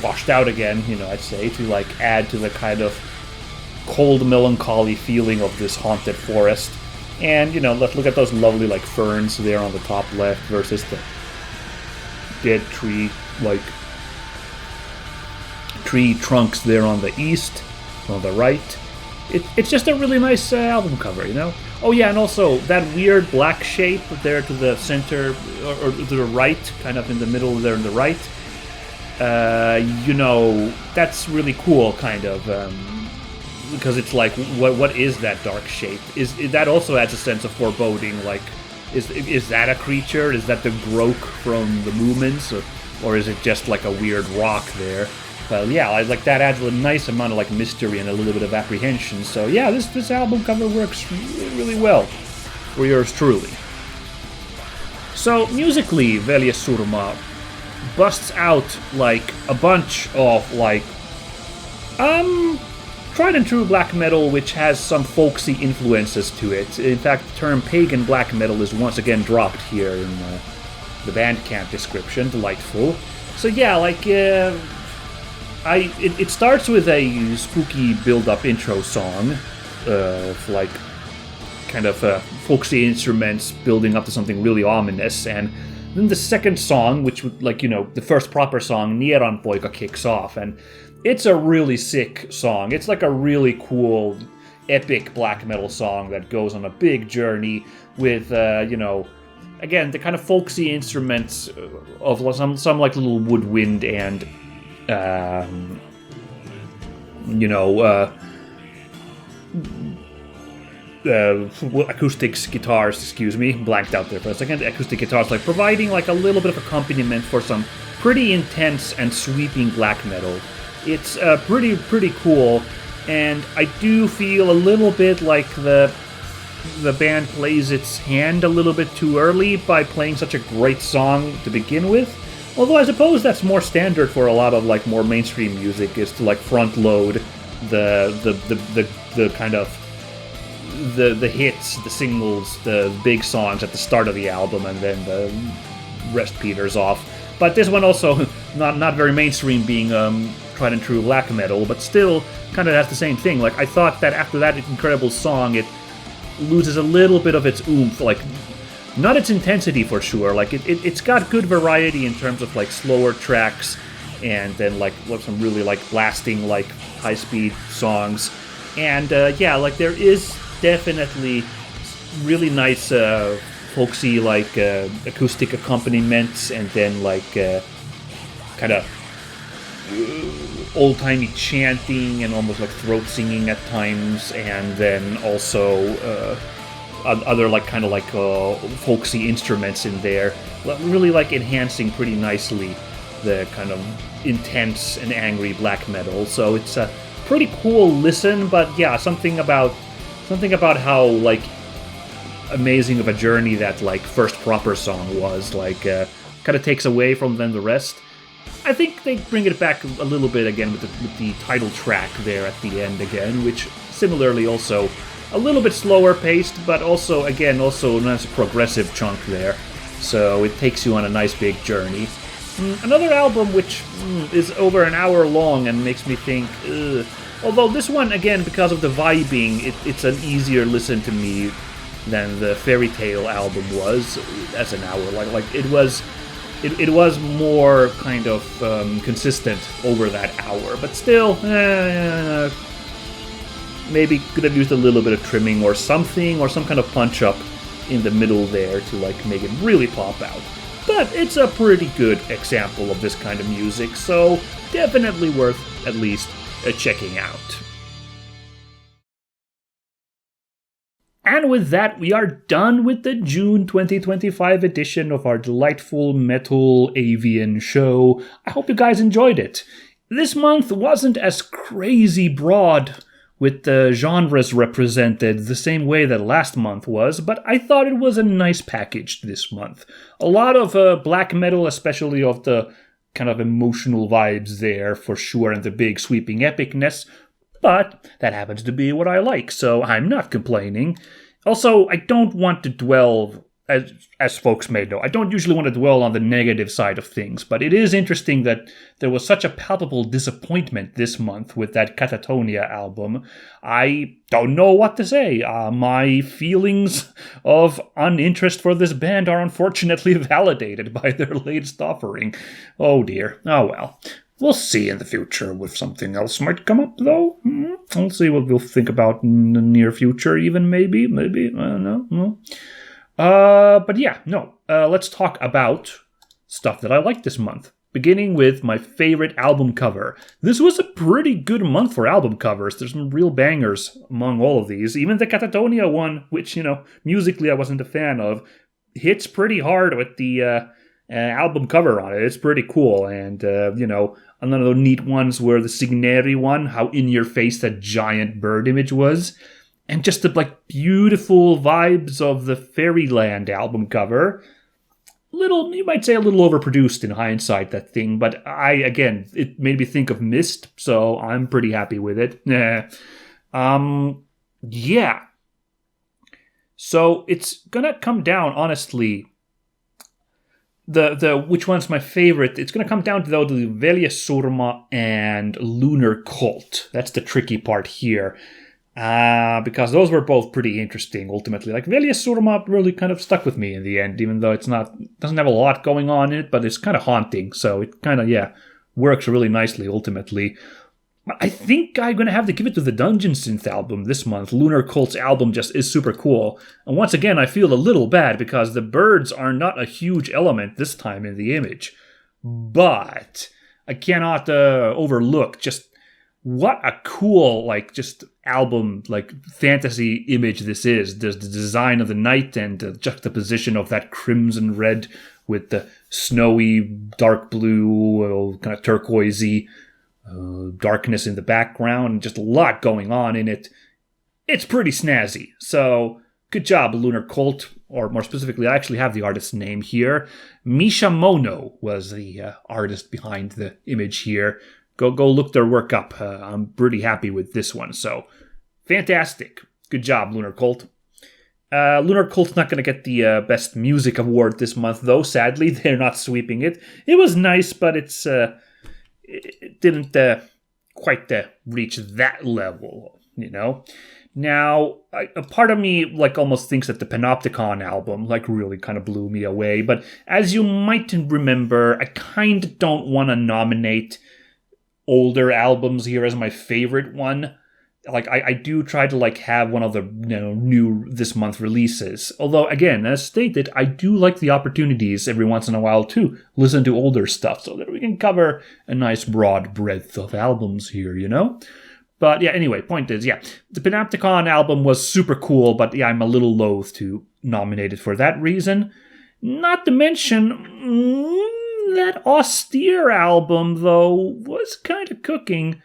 washed out again, I'd say, to add to the kind of cold, melancholy feeling of this haunted forest. And, let's look at those lovely, ferns there on the top left versus the dead tree trunks there on the east, on the right. It's just a really nice album cover, Oh yeah, and also that weird black shape there to the center, or to the right, kind of in the middle there on the right. That's really cool, kind of, because it's what is that dark shape? That also adds a sense of foreboding, is that a creature? Is that the grok from the movements, or is it just a weird rock there? Well, yeah, that adds a nice amount of mystery and a little bit of apprehension. So yeah, this album cover works really, really well for yours truly. So musically, Veljessurma busts out a bunch of tried and true black metal, which has some folksy influences to it. In fact, the term pagan black metal is once again dropped here in the Bandcamp description. Delightful. So yeah, it starts with a spooky build-up intro song of folksy instruments building up to something really ominous, and then the second song, which the first proper song, Nieran Poika, kicks off, and it's a really sick song. It's a really cool, epic black metal song that goes on a big journey with, again, the kind of folksy instruments of some little woodwind and acoustic guitars, blanked out there for a second. Acoustic guitars, providing a little bit of accompaniment for some pretty intense and sweeping black metal. It's pretty cool, and I do feel a little bit like the band plays its hand a little bit too early by playing such a great song to begin with. Although I suppose that's more standard for a lot of more mainstream music, is to front load the kind of the hits, the singles, the big songs at the start of the album, and then the rest peters off. But this one also not very mainstream, being tried and true black metal, but still kind of has the same thing. I thought that after that incredible song, it loses a little bit of its oomph, not its intensity for sure. It's got good variety in terms of slower tracks, and then some really blasting high speed songs, and there is definitely really nice folksy acoustic accompaniments, and then kind of old-timey chanting and almost throat singing at times, and then also other folksy instruments in there, really enhancing pretty nicely the kind of intense and angry black metal. So it's a pretty cool listen, but yeah, something about how amazing of a journey that first proper song was, kind of takes away from then the rest. I think they bring it back a little bit again with the title track there at the end again, which similarly also a little bit slower paced, but also a nice progressive chunk there. so it takes you on a nice big journey. Another album which is over an hour long and makes me think, ugh. Although this one, again, because of the vibing, it's an easier listen to me than the Fairy Tale album was as an hour. Like it was more kind of consistent over that hour, but still, maybe could have used a little bit of trimming or something, or some kind of punch up in the middle there to like make it really pop out. But it's a pretty good example of this kind of music, so definitely worth at least checking out. And with that, we are done with the June 2025 edition of our delightful metal avian show. I hope you guys enjoyed it. This month wasn't as crazy broad with the genres represented the same way that last month was, but I thought it was a nice package this month. A lot of black metal, especially of the kind of emotional vibes there for sure, and the big sweeping epicness, but that happens to be what I like, so I'm not complaining. Also, I don't want to dwell, as folks may know, I don't usually want to dwell on the negative side of things, but it is interesting that there was such a palpable disappointment this month with that Katatonia album. I don't know what to say. My feelings of uninterest for this band are unfortunately validated by their latest offering. Oh dear. Oh well. We'll see in the future if something else might come up, though. We'll see what we'll think about in the near future, even maybe. No. But yeah, no. Let's talk about stuff that I liked this month. Beginning with my favorite album cover. This was a pretty good month for album covers. There's some real bangers among all of these. Even the Katatonia one, which, musically I wasn't a fan of, hits pretty hard with the album cover on it. It's pretty cool. And, another neat ones were the Signeri one, how in your face that giant bird image was. And just the beautiful vibes of the Fairyland album cover. You might say a little overproduced in hindsight, that thing, but it made me think of Mist, so I'm pretty happy with it. Yeah. So it's gonna come down, honestly, the which one's my favorite. It's gonna come down to the Veljessurma and Lunar Cult. That's the tricky part here. Because those were both pretty interesting, ultimately. Veljessurma really kind of stuck with me in the end, even though doesn't have a lot going on in it, but it's kind of haunting, so it kind of, works really nicely, ultimately. But I think I'm going to have to give it to the Dungeon Synth album this month. Lunar Cult's album just is super cool. And once again, I feel a little bad because the birds are not a huge element this time in the image. But I cannot overlook just what a cool, just album, fantasy image this is. There's the design of the night and the juxtaposition of that crimson red with the snowy, dark blue, kind of turquoisey darkness in the background, and just a lot going on in it. It's pretty snazzy. So, good job, Lunar Cult, or more specifically, I actually have the artist's name here. Misha Mono was the artist behind the image here. Go look their work up. I'm pretty happy with this one. So, fantastic. Good job, Lunar Cult. Lunar Cult's not going to get the Best Music Award this month, though. Sadly, they're not sweeping it. It was nice, but it didn't quite reach that level, Now, a part of me almost thinks that the Panopticon album really kind of blew me away. But as you might remember, I kind of don't want to nominate older albums here as my favorite one. I do try to have one of the new this month releases. Although again, as stated, I do like the opportunities every once in a while to listen to older stuff so that we can cover a nice broad breadth of albums here, But yeah, anyway, point is, the Panopticon album was super cool, but I'm a little loath to nominate it for that reason. Not to mention that Austere album, though, was kind of cooking.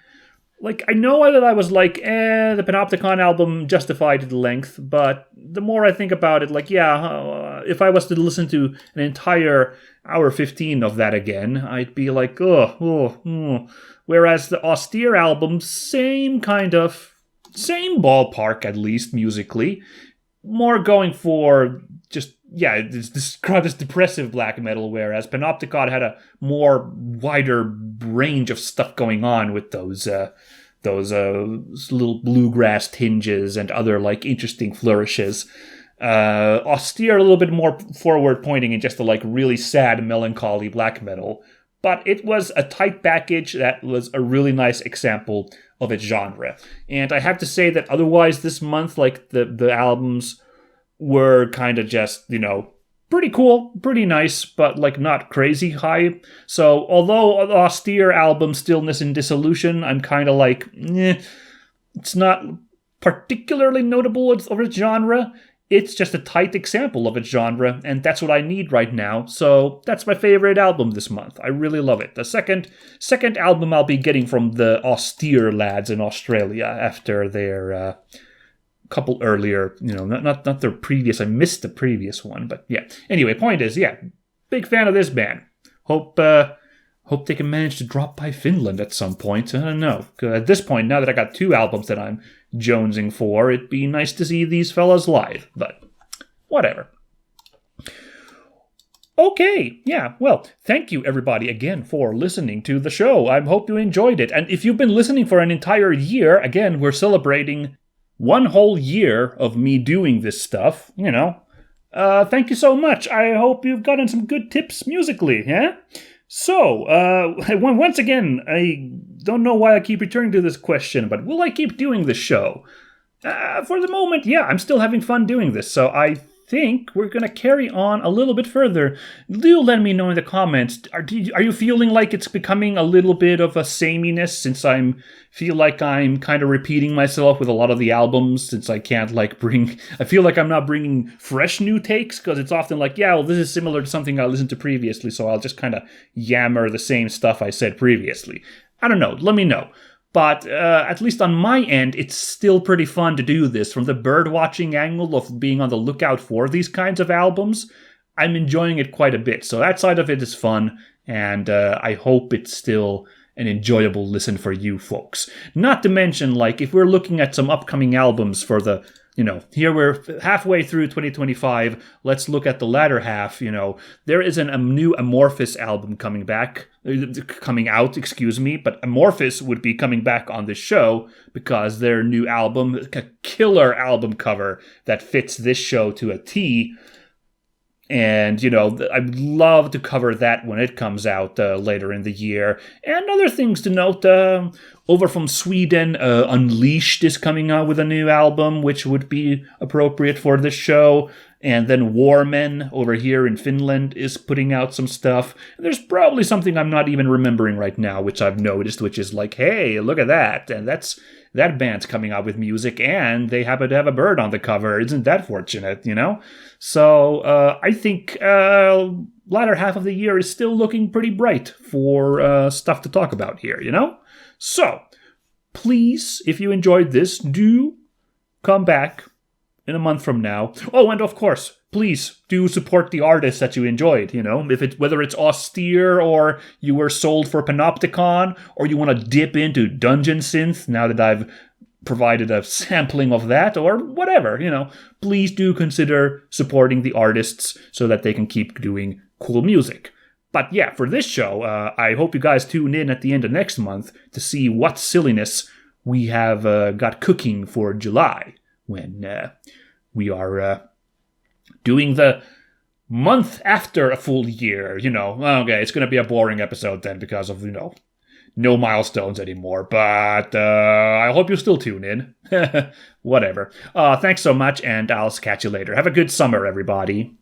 I know that I was the Panopticon album justified the length, but the more I think about it, if I was to listen to an entire hour 15 of that again, I'd be Whereas the Austere album, same ballpark, at least, musically. More going for just it's described as depressive black metal, whereas Panopticon had a more wider range of stuff going on with those little bluegrass tinges and other like interesting flourishes. Austere a little bit more forward pointing and just the like really sad melancholy black metal. But it was a tight package that was a really nice example of its genre. And I have to say that otherwise this month, like the albums were kind of just, pretty cool, pretty nice, but like not crazy high. So although the Austere album, Stillness and Dissolution, I'm kind of like, it's not particularly notable of its genre. It's just a tight example of its genre, and that's what I need right now. So that's my favorite album this month. I really love it. The second album I'll be getting from the Austere lads in Australia after their couple earlier, not their previous. I missed the previous one, but yeah. Anyway, point is, big fan of this band. Hope they can manage to drop by Finland at some point. I don't know. At this point, now that I got 2 albums that I'm jonesing for, it'd be nice to see these fellas live, but whatever. Okay, well, thank you everybody again for listening to the show. I hope you enjoyed it. And if you've been listening for an entire year, again, we're celebrating 1 whole year of me doing this stuff, Thank you so much. I hope you've gotten some good tips musically, yeah? So, once again, I don't know why I keep returning to this question, but will I keep doing this show? For the moment, I'm still having fun doing this, so I think we're going to carry on a little bit further. Do let me know in the comments. Are you feeling like it's becoming a little bit of a sameness since I feel like I'm kind of repeating myself with a lot of the albums since I can't I feel like I'm not bringing fresh new takes because it's often like, this is similar to something I listened to previously, so I'll just kind of yammer the same stuff I said previously. I don't know. Let me know. But at least on my end, it's still pretty fun to do this. From the bird-watching angle of being on the lookout for these kinds of albums, I'm enjoying it quite a bit. So that side of it is fun, and I hope it's still an enjoyable listen for you folks. Not to mention, if we're looking at some upcoming albums for the... here we're halfway through 2025. Let's look at the latter half. There is a new Amorphous album coming out, but Amorphous would be coming back on this show because their new album, a killer album cover that fits this show to a T. And, I'd love to cover that when it comes out later in the year. And other things to note, over from Sweden, Unleashed is coming out with a new album, which would be appropriate for this show. And then Warmen over here in Finland is putting out some stuff. And there's probably something I'm not even remembering right now, which I've noticed, which is like, hey, look at that. And that band's coming out with music, and they happen to have a bird on the cover. Isn't that fortunate, So I think latter half of the year is still looking pretty bright for stuff to talk about here, So please, if you enjoyed this, do come back in a month from now. Oh, and of course, please do support the artists that you enjoyed, whether it's Austere or you were sold for Panopticon or you want to dip into Dungeon Synth now that I've provided a sampling of that or whatever, please do consider supporting the artists so that they can keep doing cool music. But for this show, I hope you guys tune in at the end of next month to see what silliness we have got cooking for July when we are doing the month after a full year, Okay, it's going to be a boring episode then because of, no milestones anymore. But I hope you still tune in. Whatever. Thanks so much, and I'll catch you later. Have a good summer, everybody.